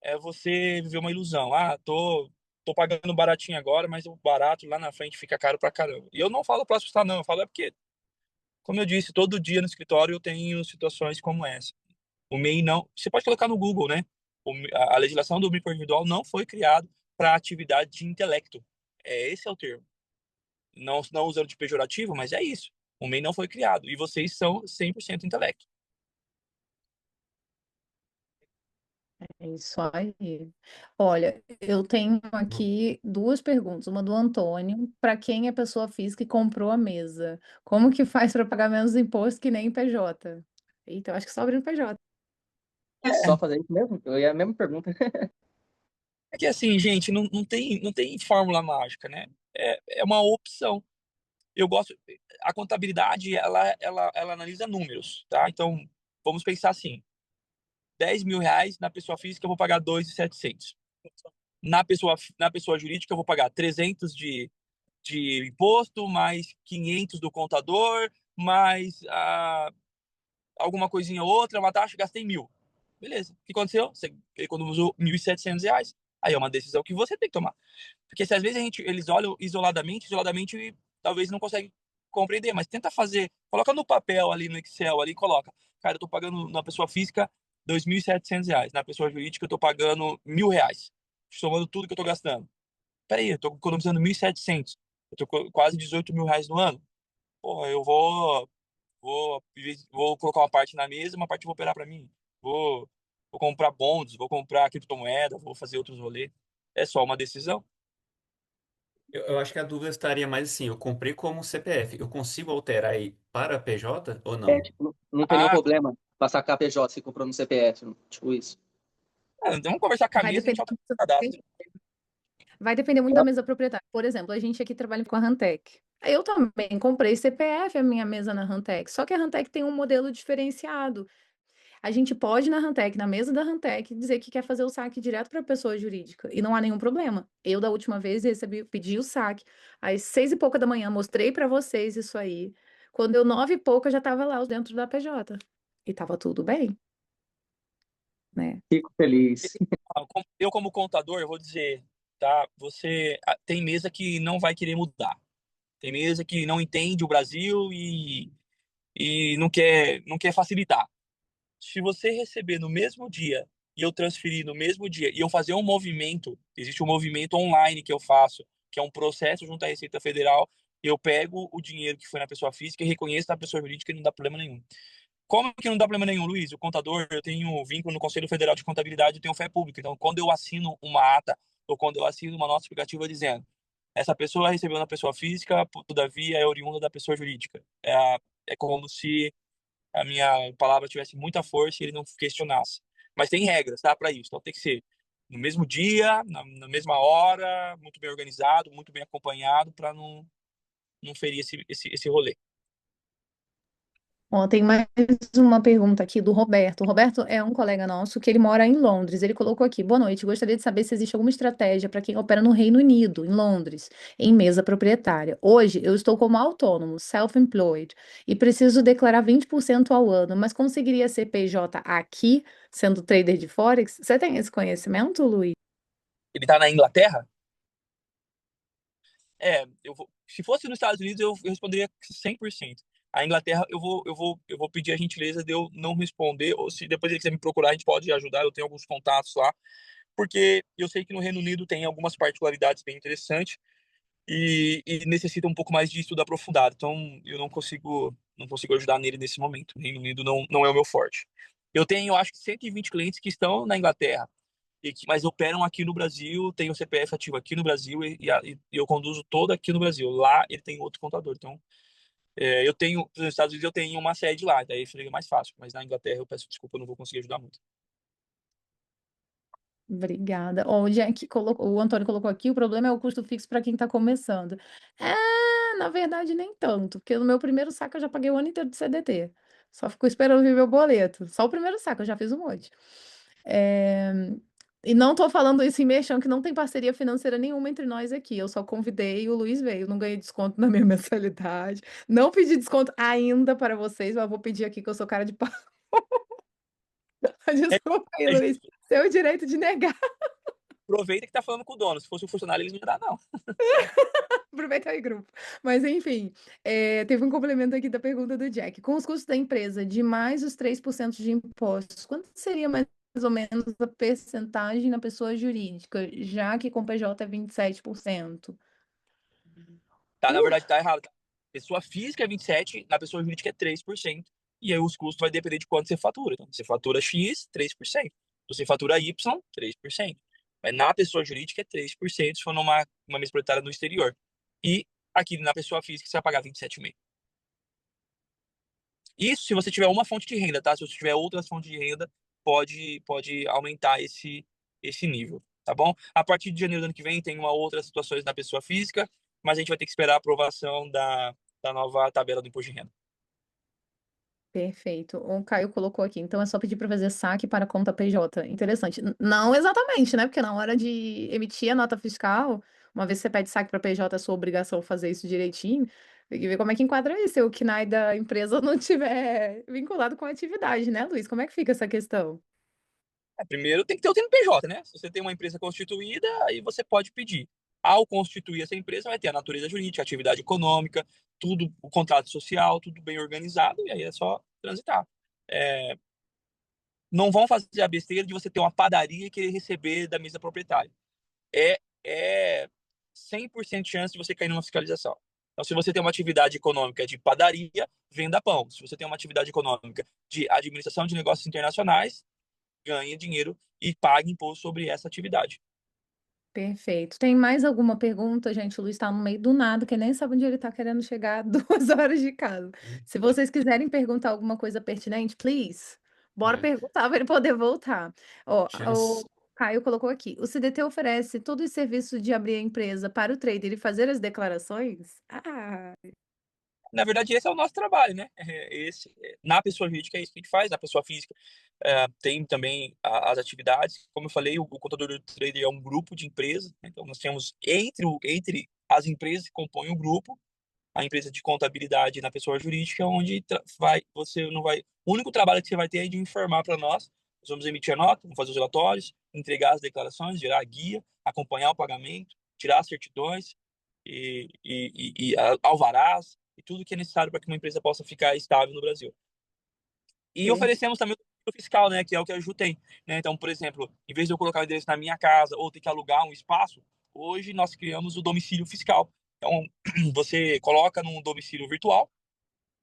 Speaker 3: é você viver uma ilusão. Ah, tô pagando baratinho agora, mas o barato lá na frente fica caro pra caramba. E eu não falo pra assustar, não. Eu falo é porque, como eu disse, todo dia no escritório eu tenho situações como essa. O MEI não. Você pode colocar no Google, né? A legislação do microindividual não foi criado para atividade de intelecto. Esse é o termo. Não usando de pejorativo, mas é isso. O MEI não foi criado. E vocês são 100% intelecto.
Speaker 1: É isso aí. Olha, eu tenho aqui duas perguntas. Uma do Antônio, para quem é pessoa física e comprou a mesa, como que faz para pagar menos imposto que nem PJ? Eita, eu acho que só abrindo PJ.
Speaker 4: É só fazer isso mesmo? Eu ia a mesma pergunta.
Speaker 3: É que assim, gente, não tem fórmula mágica, né? É uma opção. Eu gosto. A contabilidade, ela analisa números, tá? Então, vamos pensar assim: R$ 10.000 na pessoa física, eu vou pagar 2.700. Na pessoa jurídica, eu vou pagar 300 de imposto, mais 500 do contador, mais alguma coisinha ou outra, uma taxa, gastei 1.000. Beleza. O que aconteceu? Você economizou R$ 1.700. Aí é uma decisão que você tem que tomar. Porque se às vezes eles olham isoladamente talvez não conseguem compreender, mas tenta fazer, coloca no papel ali no Excel ali, coloca, cara, eu tô pagando na pessoa física R$ 2.700, na pessoa jurídica eu tô pagando R$ 1.000, somando tudo que eu tô gastando. Peraí, eu tô economizando 1.700, eu tô quase R$ 18.000 no ano. Porra, eu vou colocar uma parte na mesa, uma parte eu vou operar para mim. Vou comprar bonds, vou comprar criptomoeda, vou fazer outros rolês. É só uma decisão.
Speaker 2: Eu acho que a dúvida estaria mais assim, eu comprei como CPF, eu consigo alterar aí para PJ ou
Speaker 4: É,
Speaker 2: não?
Speaker 4: tipo, não tem nenhum
Speaker 3: Ah,
Speaker 4: problema pra sacar PJ se comprou no CPF, tipo isso.
Speaker 3: vamos conversar com a
Speaker 1: Vai
Speaker 3: mesa e a gente
Speaker 1: depender
Speaker 3: altera
Speaker 1: muito
Speaker 3: o cadastro.
Speaker 1: Vai depender muito da mesa proprietária. Por exemplo, a gente aqui trabalha com a Rantec. Eu também comprei CPF, a minha mesa na Rantec. Só que a Rantec tem um modelo diferenciado. A gente pode na Rantec, na mesa da Rantec, dizer que quer fazer o saque direto para a pessoa jurídica. E não há nenhum problema. Eu, da última vez, pedi o saque. Às 6 e pouca da manhã, mostrei para vocês isso aí. Quando deu 9 e pouca, já estava lá dentro da PJ. E estava tudo bem, né?
Speaker 4: Fico feliz.
Speaker 3: Eu, como contador, eu vou dizer, tá? Tem mesa que não vai querer mudar. Tem mesa que não entende o Brasil e não quer facilitar. Se você receber no mesmo dia e eu transferir no mesmo dia e eu fazer um movimento, existe um movimento online que eu faço, que é um processo junto à Receita Federal, eu pego o dinheiro que foi na pessoa física e reconheço na pessoa jurídica e não dá problema nenhum. Como que não dá problema nenhum, Luiz? O contador, eu tenho vínculo no Conselho Federal de Contabilidade, eu tenho fé pública. Então, quando eu assino uma ata ou quando eu assino uma nota explicativa dizendo essa pessoa recebeu na pessoa física, todavia é oriunda da pessoa jurídica. É como se a minha palavra tivesse muita força e ele não questionasse. Mas tem regras, tá, para isso. Então tem que ser no mesmo dia, na mesma hora, muito bem organizado, muito bem acompanhado, para não ferir esse rolê.
Speaker 1: Ó, tem mais uma pergunta aqui do Roberto. O Roberto é um colega nosso que ele mora em Londres. Ele colocou aqui: boa noite, gostaria de saber se existe alguma estratégia para quem opera no Reino Unido, em Londres, em mesa proprietária. Hoje eu estou como autônomo, self-employed, e preciso declarar 20% ao ano, mas conseguiria ser PJ aqui, sendo trader de Forex? Você tem esse conhecimento, Luiz?
Speaker 3: Ele tá na Inglaterra? Se fosse nos Estados Unidos, eu responderia 100%. A Inglaterra, eu vou pedir a gentileza de eu não responder, ou se depois ele quiser me procurar, a gente pode ajudar, eu tenho alguns contatos lá, porque eu sei que no Reino Unido tem algumas particularidades bem interessantes e necessita um pouco mais de estudo aprofundado. Então, eu não consigo ajudar nele nesse momento. O Reino Unido não é o meu forte. Eu tenho, acho que 120 clientes que estão na Inglaterra, mas operam aqui no Brasil, tem o CPF ativo aqui no Brasil e eu conduzo todo aqui no Brasil. Lá ele tem outro contador. Então, eu tenho, nos Estados Unidos eu tenho uma sede lá, daí fica mais fácil. Mas na Inglaterra eu peço desculpa, eu não vou conseguir ajudar muito.
Speaker 1: Obrigada. Ó, o Jack colocou, o Antônio colocou aqui, o problema é o custo fixo para quem está começando. Na verdade, nem tanto, porque no meu primeiro saco eu já paguei o ano inteiro de CDT. Só fico esperando vir meu boleto. Só o primeiro saco, eu já fiz um monte. É, E não tô falando isso em merchan, que não tem parceria financeira nenhuma entre nós aqui. Eu só convidei e o Luiz veio. Não ganhei desconto na minha mensalidade. Não pedi desconto ainda para vocês, mas vou pedir aqui que eu sou cara de pau. Desculpa aí, Luiz. Seu direito de negar.
Speaker 3: Aproveita que tá falando com o dono. Se fosse um funcionário, eles não iam dar, não.
Speaker 1: Aproveita aí, grupo. Mas, enfim, teve um complemento aqui da pergunta do Jack. Com os custos da empresa de mais os 3% de impostos, quanto seria mais ou menos a percentagem na pessoa jurídica, já que com PJ é 27%?
Speaker 3: Tá, na
Speaker 1: Uh,
Speaker 3: verdade, tá errado. Tá? Pessoa física é 27%, na pessoa jurídica é 3%. E aí os custos vai depender de quanto você fatura. Então, você fatura X, 3%. Se você fatura Y, 3%. Mas na pessoa jurídica é 3% se for uma mesa proprietária no exterior. E aqui na pessoa física você vai pagar 27,5%. Isso se você tiver uma fonte de renda, tá? Se você tiver outras fontes de renda, pode aumentar esse nível, tá bom? A partir de janeiro do ano que vem tem uma outras situações na pessoa física, mas a gente vai ter que esperar a aprovação da nova tabela do imposto de renda.
Speaker 1: Perfeito. O Caio colocou aqui. Então é só pedir para fazer saque para conta PJ. Interessante. Não exatamente, né? Porque na hora de emitir a nota fiscal, uma vez que você pede saque para PJ, é sua obrigação fazer isso direitinho. Tem que ver como é que enquadra isso, se o KNAI da empresa não tiver vinculado com a atividade, né, Luiz? Como é que fica essa questão?
Speaker 3: Primeiro tem que ter o CNPJ, né? Se você tem uma empresa constituída, aí você pode pedir. Ao constituir essa empresa, vai ter a natureza jurídica, a atividade econômica, tudo, o contrato social, tudo bem organizado, e aí é só transitar. É, não vão fazer a besteira de você ter uma padaria e querer receber da mesa proprietária. É 100% de chance de você cair numa fiscalização. Então, se você tem uma atividade econômica de padaria, venda pão. Se você tem uma atividade econômica de administração de negócios internacionais, ganhe dinheiro e pague imposto sobre essa atividade.
Speaker 1: Perfeito. Tem mais alguma pergunta, gente? O Luiz está no meio do nada, que nem sabe onde ele está querendo chegar 2 horas de casa. Se vocês quiserem perguntar alguma coisa pertinente, please, bora
Speaker 2: É.
Speaker 1: perguntar para ele poder voltar. Ó, o
Speaker 2: Tinha-
Speaker 1: Caio colocou aqui: o CDT oferece todo o serviço de abrir a empresa para o trader e fazer as declarações?
Speaker 3: Na verdade, esse é o nosso trabalho, né? Na pessoa jurídica é isso que a gente faz, na pessoa física tem também as atividades. Como eu falei, o contador do trader é um grupo de empresas, né? Então nós temos entre as empresas que compõem o grupo, a empresa de contabilidade na pessoa jurídica, onde você não vai. O único trabalho que você vai ter é de informar para nós vamos emitir a nota, vamos fazer os relatórios, entregar as declarações, gerar a guia, acompanhar o pagamento, tirar as certidões e alvarás, e tudo que é necessário para que uma empresa possa ficar estável no Brasil. E
Speaker 1: Sim.
Speaker 3: oferecemos também o domicílio fiscal, né, que é o que a Ju tem, né? Então, por exemplo, em vez de eu colocar o endereço na minha casa ou ter que alugar um espaço, hoje nós criamos o domicílio fiscal. Então, você coloca num domicílio virtual,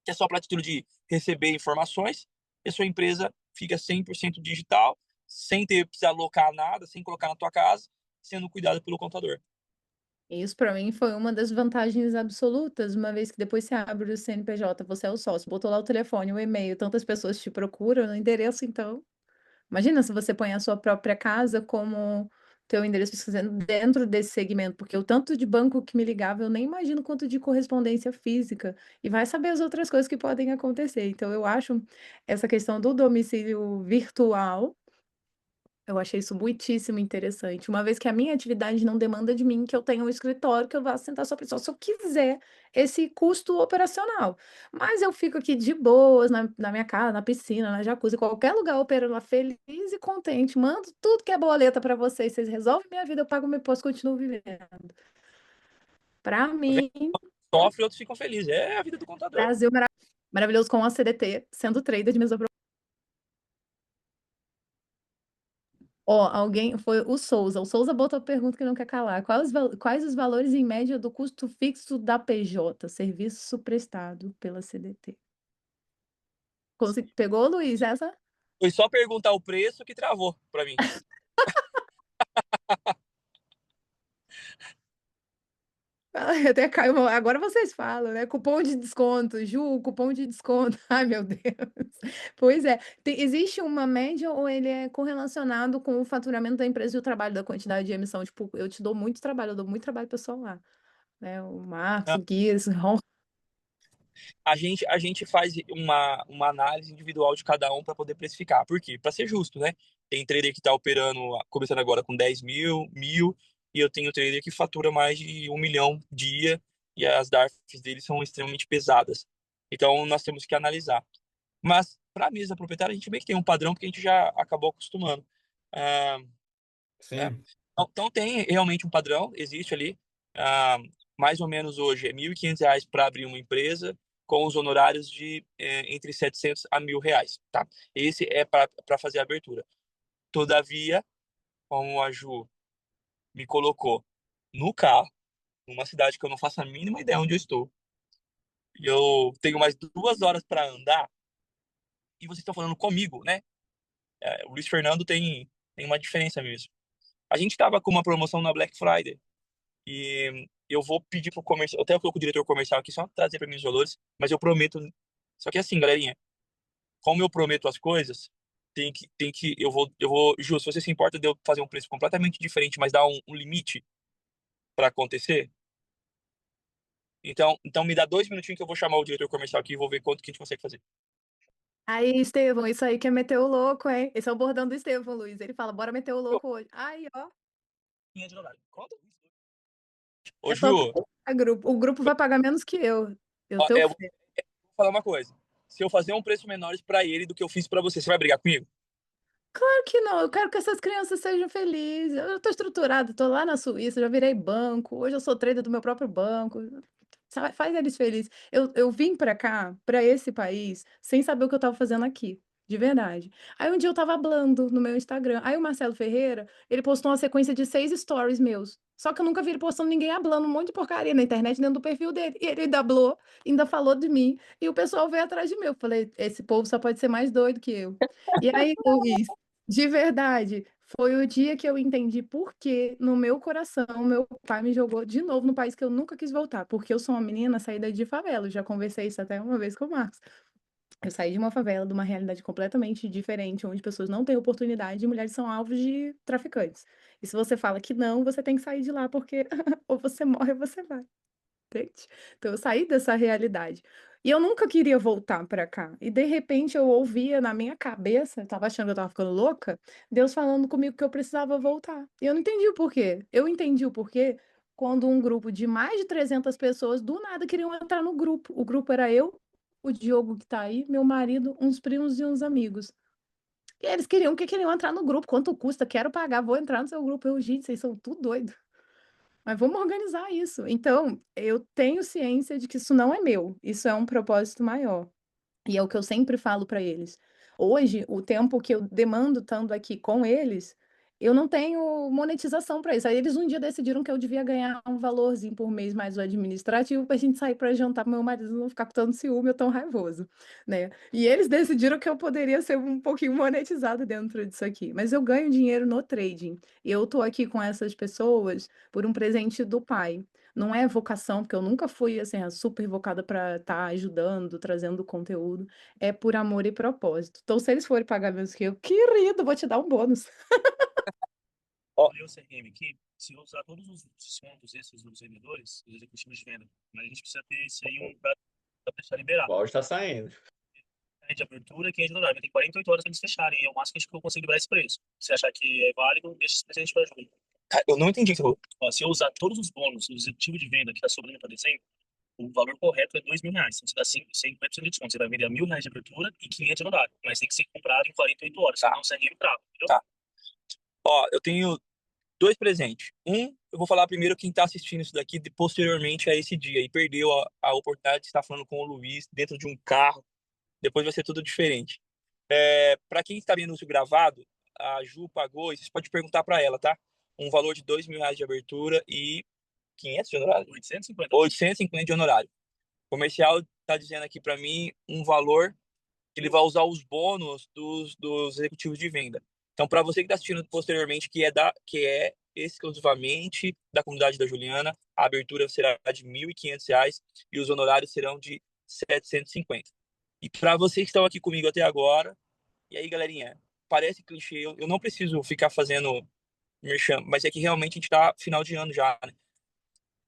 Speaker 3: que é só para título de receber informações, e a sua empresa fica 100% digital, sem ter precisar alocar nada, sem colocar na tua casa, sendo cuidado pelo contador.
Speaker 1: Isso para mim foi uma das vantagens absolutas, uma vez que depois você abre o CNPJ, você é o sócio, botou lá o telefone, o e-mail, tantas pessoas te procuram no endereço, então. Imagina se você põe a sua própria casa como teu endereço pesquisando dentro desse segmento, porque o tanto de banco que me ligava, eu nem imagino quanto de correspondência física, e vai saber as outras coisas que podem acontecer. Então, eu acho essa questão do domicílio virtual, eu achei isso muitíssimo interessante. Uma vez que a minha atividade não demanda de mim que eu tenha um escritório, que eu vá sentar só para pessoa, se eu quiser esse custo operacional. Mas eu fico aqui de boas, na minha casa, na piscina, na jacuzzi, qualquer lugar operando lá, feliz e contente. Mando tudo que é boleta para vocês, vocês resolvem minha vida, eu pago meu imposto, continuo vivendo. Para
Speaker 3: Tá vendo?
Speaker 1: mim,
Speaker 3: Sofre, outros ficam felizes. É a vida do contador.
Speaker 1: Brasil maravilhoso com a CDT, sendo trader de mesa. Ó, alguém foi o Souza. O Souza botou a pergunta que não quer calar. Quais os valores em média do custo fixo da PJ, serviço prestado pela CDT? Pegou, Luiz, essa?
Speaker 3: Foi só perguntar o preço que travou para mim.
Speaker 1: Até caiu. Agora vocês falam, né? Cupom de desconto, Ju, cupom de desconto. Ai, meu Deus. Pois é. Existe uma média ou ele é correlacionado com o faturamento da empresa e o trabalho da quantidade de emissão? Tipo, eu te dou muito trabalho, eu dou muito trabalho pessoal lá. Né? O Marcos, o Gui,
Speaker 3: A gente faz uma análise individual de cada um para poder precificar. Por quê? Para ser justo, né? Tem trader que está operando, começando agora com 10 mil, e eu tenho trader que fatura mais de 1 milhão dia, e as DARFs deles são extremamente pesadas. Então, nós temos que analisar. Mas, para a mesa proprietária, a gente meio que tem um padrão que a gente já acabou acostumando. Ah, né?
Speaker 2: Sim.
Speaker 3: Então, tem realmente um padrão, existe ali. Ah, mais ou menos hoje é R$ 1.500 para abrir uma empresa, com os honorários de entre 700 a R$ 1.000, tá? Esse é para fazer a abertura. Todavia, como a Ju me colocou no carro, numa cidade que eu não faço a mínima ideia onde eu estou, e eu tenho mais 2 horas para andar, e vocês estão falando comigo, né? O Luiz Fernando tem uma diferença mesmo. A gente estava com uma promoção na Black Friday, e eu vou pedir pro comercial, até eu coloco o diretor comercial aqui só trazer para mim os valores, mas eu prometo. Só que assim, galerinha, como eu prometo as coisas, Ju, se você se importa de eu fazer um preço completamente diferente, mas dar um limite para acontecer, então me dá 2 minutinhos que eu vou chamar o diretor comercial aqui e vou ver quanto que a gente consegue fazer.
Speaker 1: Aí, Estevão, isso aí que é meter o louco, hein? Esse é o bordão do Estevão, Luiz. Ele fala, bora meter o
Speaker 3: Ô,
Speaker 1: louco hoje. Aí, ó,
Speaker 3: de horário. Conta. Ô,
Speaker 1: é só
Speaker 3: Ju,
Speaker 1: a grupo. O grupo vai pagar menos que eu. Eu
Speaker 3: ó,
Speaker 1: tenho
Speaker 3: eu vou
Speaker 1: fé.
Speaker 3: falar uma coisa. Se eu fazer um preço menor para ele do que eu fiz para você, você vai brigar comigo?
Speaker 1: Claro que não, eu quero que essas crianças sejam felizes. Eu tô estruturada, tô lá na Suíça, já virei banco. Hoje eu sou trader do meu próprio banco. Faz eles felizes. Eu vim pra cá, pra esse país, sem saber o que eu tava fazendo aqui. De verdade. Aí um dia eu tava hablando no meu Instagram. Aí o Marcelo Ferreira, ele postou uma sequência de 6 stories meus. Só que eu nunca vi ele postando ninguém hablando um monte de porcaria na internet dentro do perfil dele. E ele ainda hablou, ainda falou de mim. E o pessoal veio atrás de mim. Eu falei, esse povo só pode ser mais doido que eu. E aí, Luiz, de verdade, foi o dia que eu entendi por que, no meu coração, meu pai me jogou de novo no país que eu nunca quis voltar, porque eu sou uma menina saída de favela. Eu já conversei isso até uma vez com o Marcos. Eu saí de uma favela, de uma realidade completamente diferente, onde pessoas não têm oportunidade e mulheres são alvos de traficantes. E se você fala que não, você tem que sair de lá, porque ou você morre ou você vai. Entende? Então eu saí dessa realidade. E eu nunca queria voltar para cá. E de repente eu ouvia na minha cabeça, eu tava achando que eu tava ficando louca, Deus falando comigo que eu precisava voltar. E eu não entendi o porquê. Eu entendi o porquê quando um grupo de mais de 300 pessoas do nada queriam entrar no grupo. O grupo era eu, o Diogo que tá aí, meu marido, uns primos e uns amigos. E eles queriam entrar no grupo. Quanto custa? Quero pagar, vou entrar no seu grupo. Eu, gente, vocês são tudo doido. Mas vamos organizar isso. Então, eu tenho ciência de que isso não é meu, isso é um propósito maior. E é o que eu sempre falo para eles. Hoje, o tempo que eu demando estando aqui com eles, eu não tenho monetização para isso. Aí eles um dia decidiram que eu devia ganhar um valorzinho por mês mais o administrativo para a gente sair para jantar, pro meu marido não ficar com tanto ciúme ou tão raivoso, né? E eles decidiram que eu poderia ser um pouquinho monetizada dentro disso aqui. Mas eu ganho dinheiro no trading. Eu tô aqui com essas pessoas por um presente do pai. Não é vocação, porque eu nunca fui assim, super vocada para estar ajudando, trazendo conteúdo. É por amor e propósito. Então, se eles forem pagar meus que eu, querido, vou te dar um bônus.
Speaker 3: Ó, eu CRM aqui, se eu usar todos os descontos esses dos vendedores, os executivos de venda, mas a gente precisa ter isso aí para deixar liberado.
Speaker 2: O áudio tá saindo.
Speaker 3: De abertura, 500 dólares. Vai ter 48 horas para eles fecharem. É o máximo que eu consigo liberar esse preço. Se achar que é válido, deixa esse presente para julho. Cara, eu não entendi o que você falou. Ó, se eu usar todos os bônus do executivo de venda que está sobrando para dezembro, o valor correto é R$ 2.000. Então, você dá 50% de desconto. Você vai vender a R$ 1.000 de abertura e 500 no dólar. Mas tem que ser comprado em 48 horas. Tá. Senão você é trava, entendeu? Tá. Ó, eu tenho dois presentes. Eu vou falar primeiro quem está assistindo isso daqui posteriormente a esse dia e perdeu a oportunidade de estar falando com o Luiz dentro de um carro. Depois vai ser tudo diferente. Para quem está vendo isso gravado, a Ju pagou, e vocês podem perguntar para ela, tá? Um valor de R$ 2.000 de abertura e 500 de honorário? 850 de honorário. O comercial está dizendo aqui para mim um valor que ele vai usar os bônus dos executivos de venda. Então, para você que está assistindo posteriormente, que é exclusivamente da comunidade da Juliana, a abertura será de R$ 1.500 e os honorários serão de 750. E para vocês que estão aqui comigo até agora, e aí, galerinha, parece clichê, eu não preciso ficar fazendo merchan, mas é que realmente a gente tá final de ano já, né?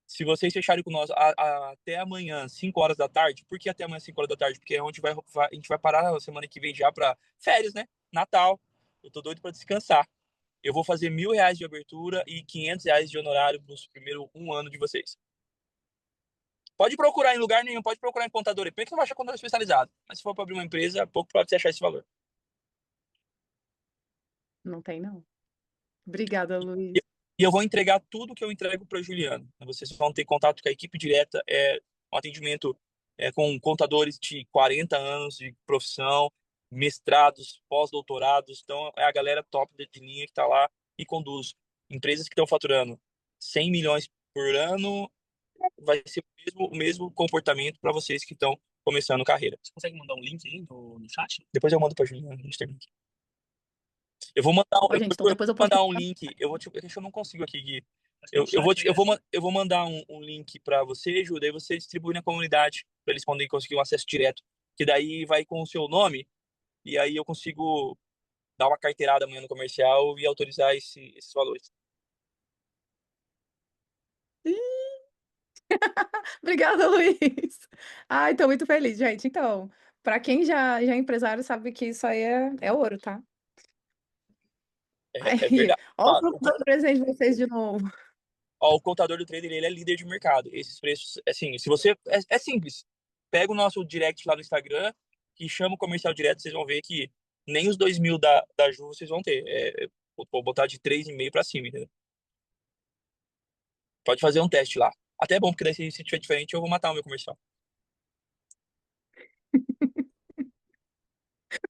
Speaker 3: Se vocês fecharem com nós até amanhã, 5 horas da tarde, por que até amanhã, 5 horas da tarde? Porque é onde a gente vai parar a semana que vem já para férias, né? Natal. Eu tô doido para descansar. Eu vou fazer R$ 1.000 de abertura e R$ 500 de honorário nos primeiros um ano de vocês. Pode procurar em lugar nenhum, pode procurar em contador. Por que não vai achar contador especializado? Mas se for para abrir uma empresa, pouco pode você achar esse valor.
Speaker 1: Não tem, não. Obrigada,
Speaker 3: E
Speaker 1: Luiz.
Speaker 3: eu vou entregar tudo que eu entrego para Juliano. Vocês vão ter contato com a equipe direta, um atendimento com contadores de 40 anos de profissão, mestrados, pós-doutorados. Então, é a galera top de linha que está lá e conduz. Empresas que estão faturando 100 milhões por ano, vai ser o mesmo comportamento para vocês que estão começando carreira. Você consegue mandar um link aí no chat? Depois eu mando para Juliano, a gente termina aqui. Eu vou mandar,
Speaker 1: Ó, gente, então depois eu posto.
Speaker 3: mandar um link. Deixa eu não consigo aqui, Gui. Eu vou mandar um link para você, Ju, daí você distribui na comunidade para eles poderem conseguir um acesso direto. Que daí vai com o seu nome e aí eu consigo dar uma carteirada amanhã no comercial e autorizar esses valores.
Speaker 1: Obrigada, Luiz. Ai, tô muito feliz, gente. Então, para quem já é empresário, sabe que isso aí é ouro, tá?
Speaker 3: É
Speaker 1: Aí,
Speaker 3: verdade.
Speaker 1: ó, o fruto do presente de vocês de novo.
Speaker 3: Ó, o contador do trader, ele é líder de mercado. Esses preços, assim, se você... É simples. Pega o nosso direct lá no Instagram e chama o comercial direto, vocês vão ver que nem os 2.000 da Ju vocês vão ter. Vou botar de 3,5 para cima, entendeu? Pode fazer um teste lá. Até é bom, porque daí se tiver diferente, eu vou matar o meu comercial.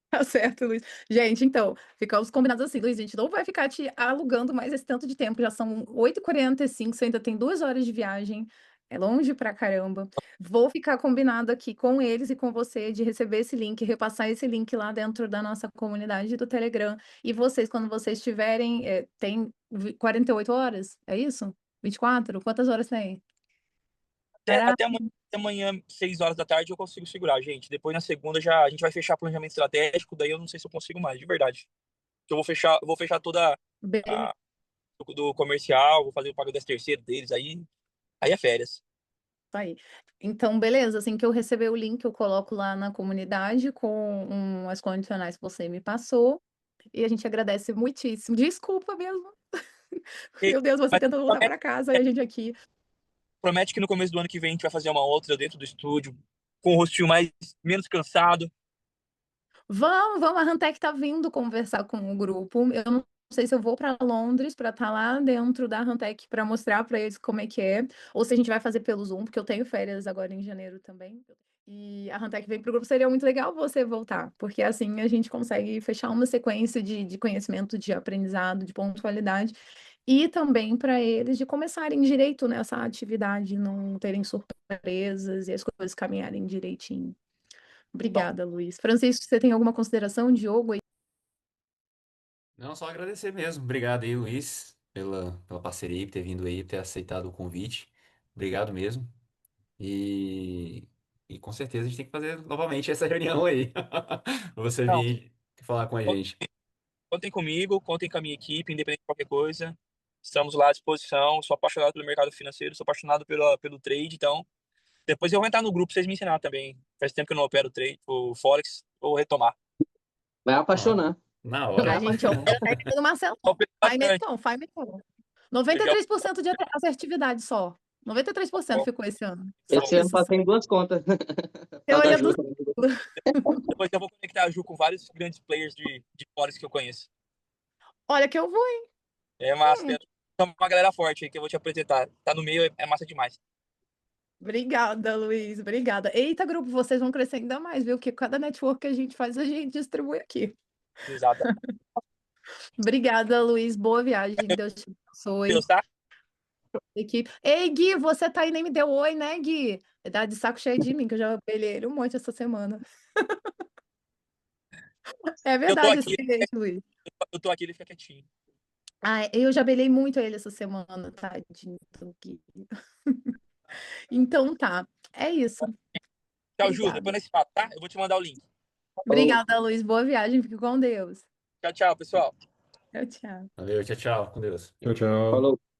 Speaker 1: Tá certo, Luiz. Gente, então, ficamos combinados assim, Luiz, a gente não vai ficar te alugando mais esse tanto de tempo, já são 8h45, você ainda tem 2 horas de viagem, é longe pra caramba. Vou ficar combinado aqui com eles e com você de receber esse link, repassar esse link lá dentro da nossa comunidade do Telegram. E vocês, quando vocês tiverem, tem 48 horas, é isso? 24? Quantas horas tem?
Speaker 3: Até amanhã, 6 horas da tarde, eu consigo segurar, gente. Depois na segunda já a gente vai fechar planejamento estratégico, daí eu não sei se eu consigo mais, de verdade. Eu vou fechar toda
Speaker 1: Beleza.
Speaker 3: a do comercial, vou fazer o pago das terceiras deles, aí é férias.
Speaker 1: Aí. Então, beleza, assim que eu receber o link, eu coloco lá na comunidade com as condicionais que você me passou. E a gente agradece muitíssimo. Desculpa mesmo.
Speaker 3: E-
Speaker 1: Meu Deus, você
Speaker 3: mas
Speaker 1: tenta voltar para casa e a gente aqui.
Speaker 3: promete que no começo do ano que vem a gente vai fazer uma outra dentro do estúdio, com o rostinho menos cansado.
Speaker 1: Vamos, a Rantec tá vindo conversar com o grupo. Eu não sei se eu vou para Londres para estar lá dentro da Rantec para mostrar para eles como é que é, ou se a gente vai fazer pelo Zoom, porque eu tenho férias agora em janeiro também. E a Rantec vem para o grupo, seria muito legal você voltar, porque assim a gente consegue fechar uma sequência de conhecimento, de aprendizado, de pontualidade, e também para eles de começarem direito nessa atividade, não terem surpresas e as coisas caminharem direitinho. Obrigada, Luiz. Francisco, você tem alguma consideração, Diogo?
Speaker 2: Não, só agradecer mesmo. Obrigado aí, Luiz, pela parceria, por ter vindo aí, por ter aceitado o convite. Obrigado mesmo. E, e com certeza a gente tem que fazer novamente essa reunião aí. Pra você
Speaker 3: Não,
Speaker 2: vir falar com a gente.
Speaker 3: contem comigo, contem com a minha equipe, independente de qualquer coisa. Estamos lá à disposição. Sou apaixonado pelo mercado financeiro, sou apaixonado pelo trade, então depois eu vou entrar no grupo pra vocês me ensinar também. Faz tempo que eu não opero trade, o Forex, vou retomar.
Speaker 4: Vai
Speaker 2: Ó,
Speaker 4: apaixonar.
Speaker 2: na
Speaker 1: A
Speaker 2: hora.
Speaker 1: gente opera a técnica do Marcelo.
Speaker 3: Opero
Speaker 1: Faz
Speaker 3: bastante.
Speaker 1: então, faz então.
Speaker 3: Eu já
Speaker 1: 93% de assertividade só. 93% ficou esse ano. Só
Speaker 4: Esse ano
Speaker 1: isso.
Speaker 4: passei em 2 contas.
Speaker 1: Você
Speaker 4: Tal da
Speaker 1: olha
Speaker 4: Ju.
Speaker 1: do...
Speaker 3: depois eu vou conectar a Ju com vários grandes players de Forex que eu conheço.
Speaker 1: Olha que eu vou, hein?
Speaker 3: É massa, tem uma galera forte aí que eu vou te apresentar. Tá no meio, é massa demais.
Speaker 1: Obrigada, Luiz. Obrigada. Eita, grupo, vocês vão crescer ainda mais, viu? Que cada network que a gente faz, a gente distribui aqui.
Speaker 3: Exato.
Speaker 1: Obrigada, Luiz. Boa viagem. Deus te abençoe.
Speaker 3: Deus, tá?
Speaker 1: Equipe. Ei, Gui, você tá aí nem me deu oi, né, Gui? Tá de saco cheio de mim, que eu já pelei ele um monte essa semana. É
Speaker 3: Eu tô
Speaker 1: verdade esse
Speaker 3: aqui,
Speaker 1: bilhete, Luiz.
Speaker 3: ele fica quietinho.
Speaker 1: Ah, eu já belei muito ele essa semana, tadinho do Gui. Então tá, é isso.
Speaker 3: Tchau, Ju. Depois
Speaker 1: Obrigada.
Speaker 3: nesse papo, tá? Eu vou te mandar o link.
Speaker 4: Falou.
Speaker 1: Obrigada, Luiz. Boa viagem. Fique com Deus.
Speaker 3: Tchau, tchau, pessoal.
Speaker 1: Tchau, tchau.
Speaker 2: Valeu, tchau, tchau. Com Deus.
Speaker 5: Tchau, tchau.
Speaker 4: Falou.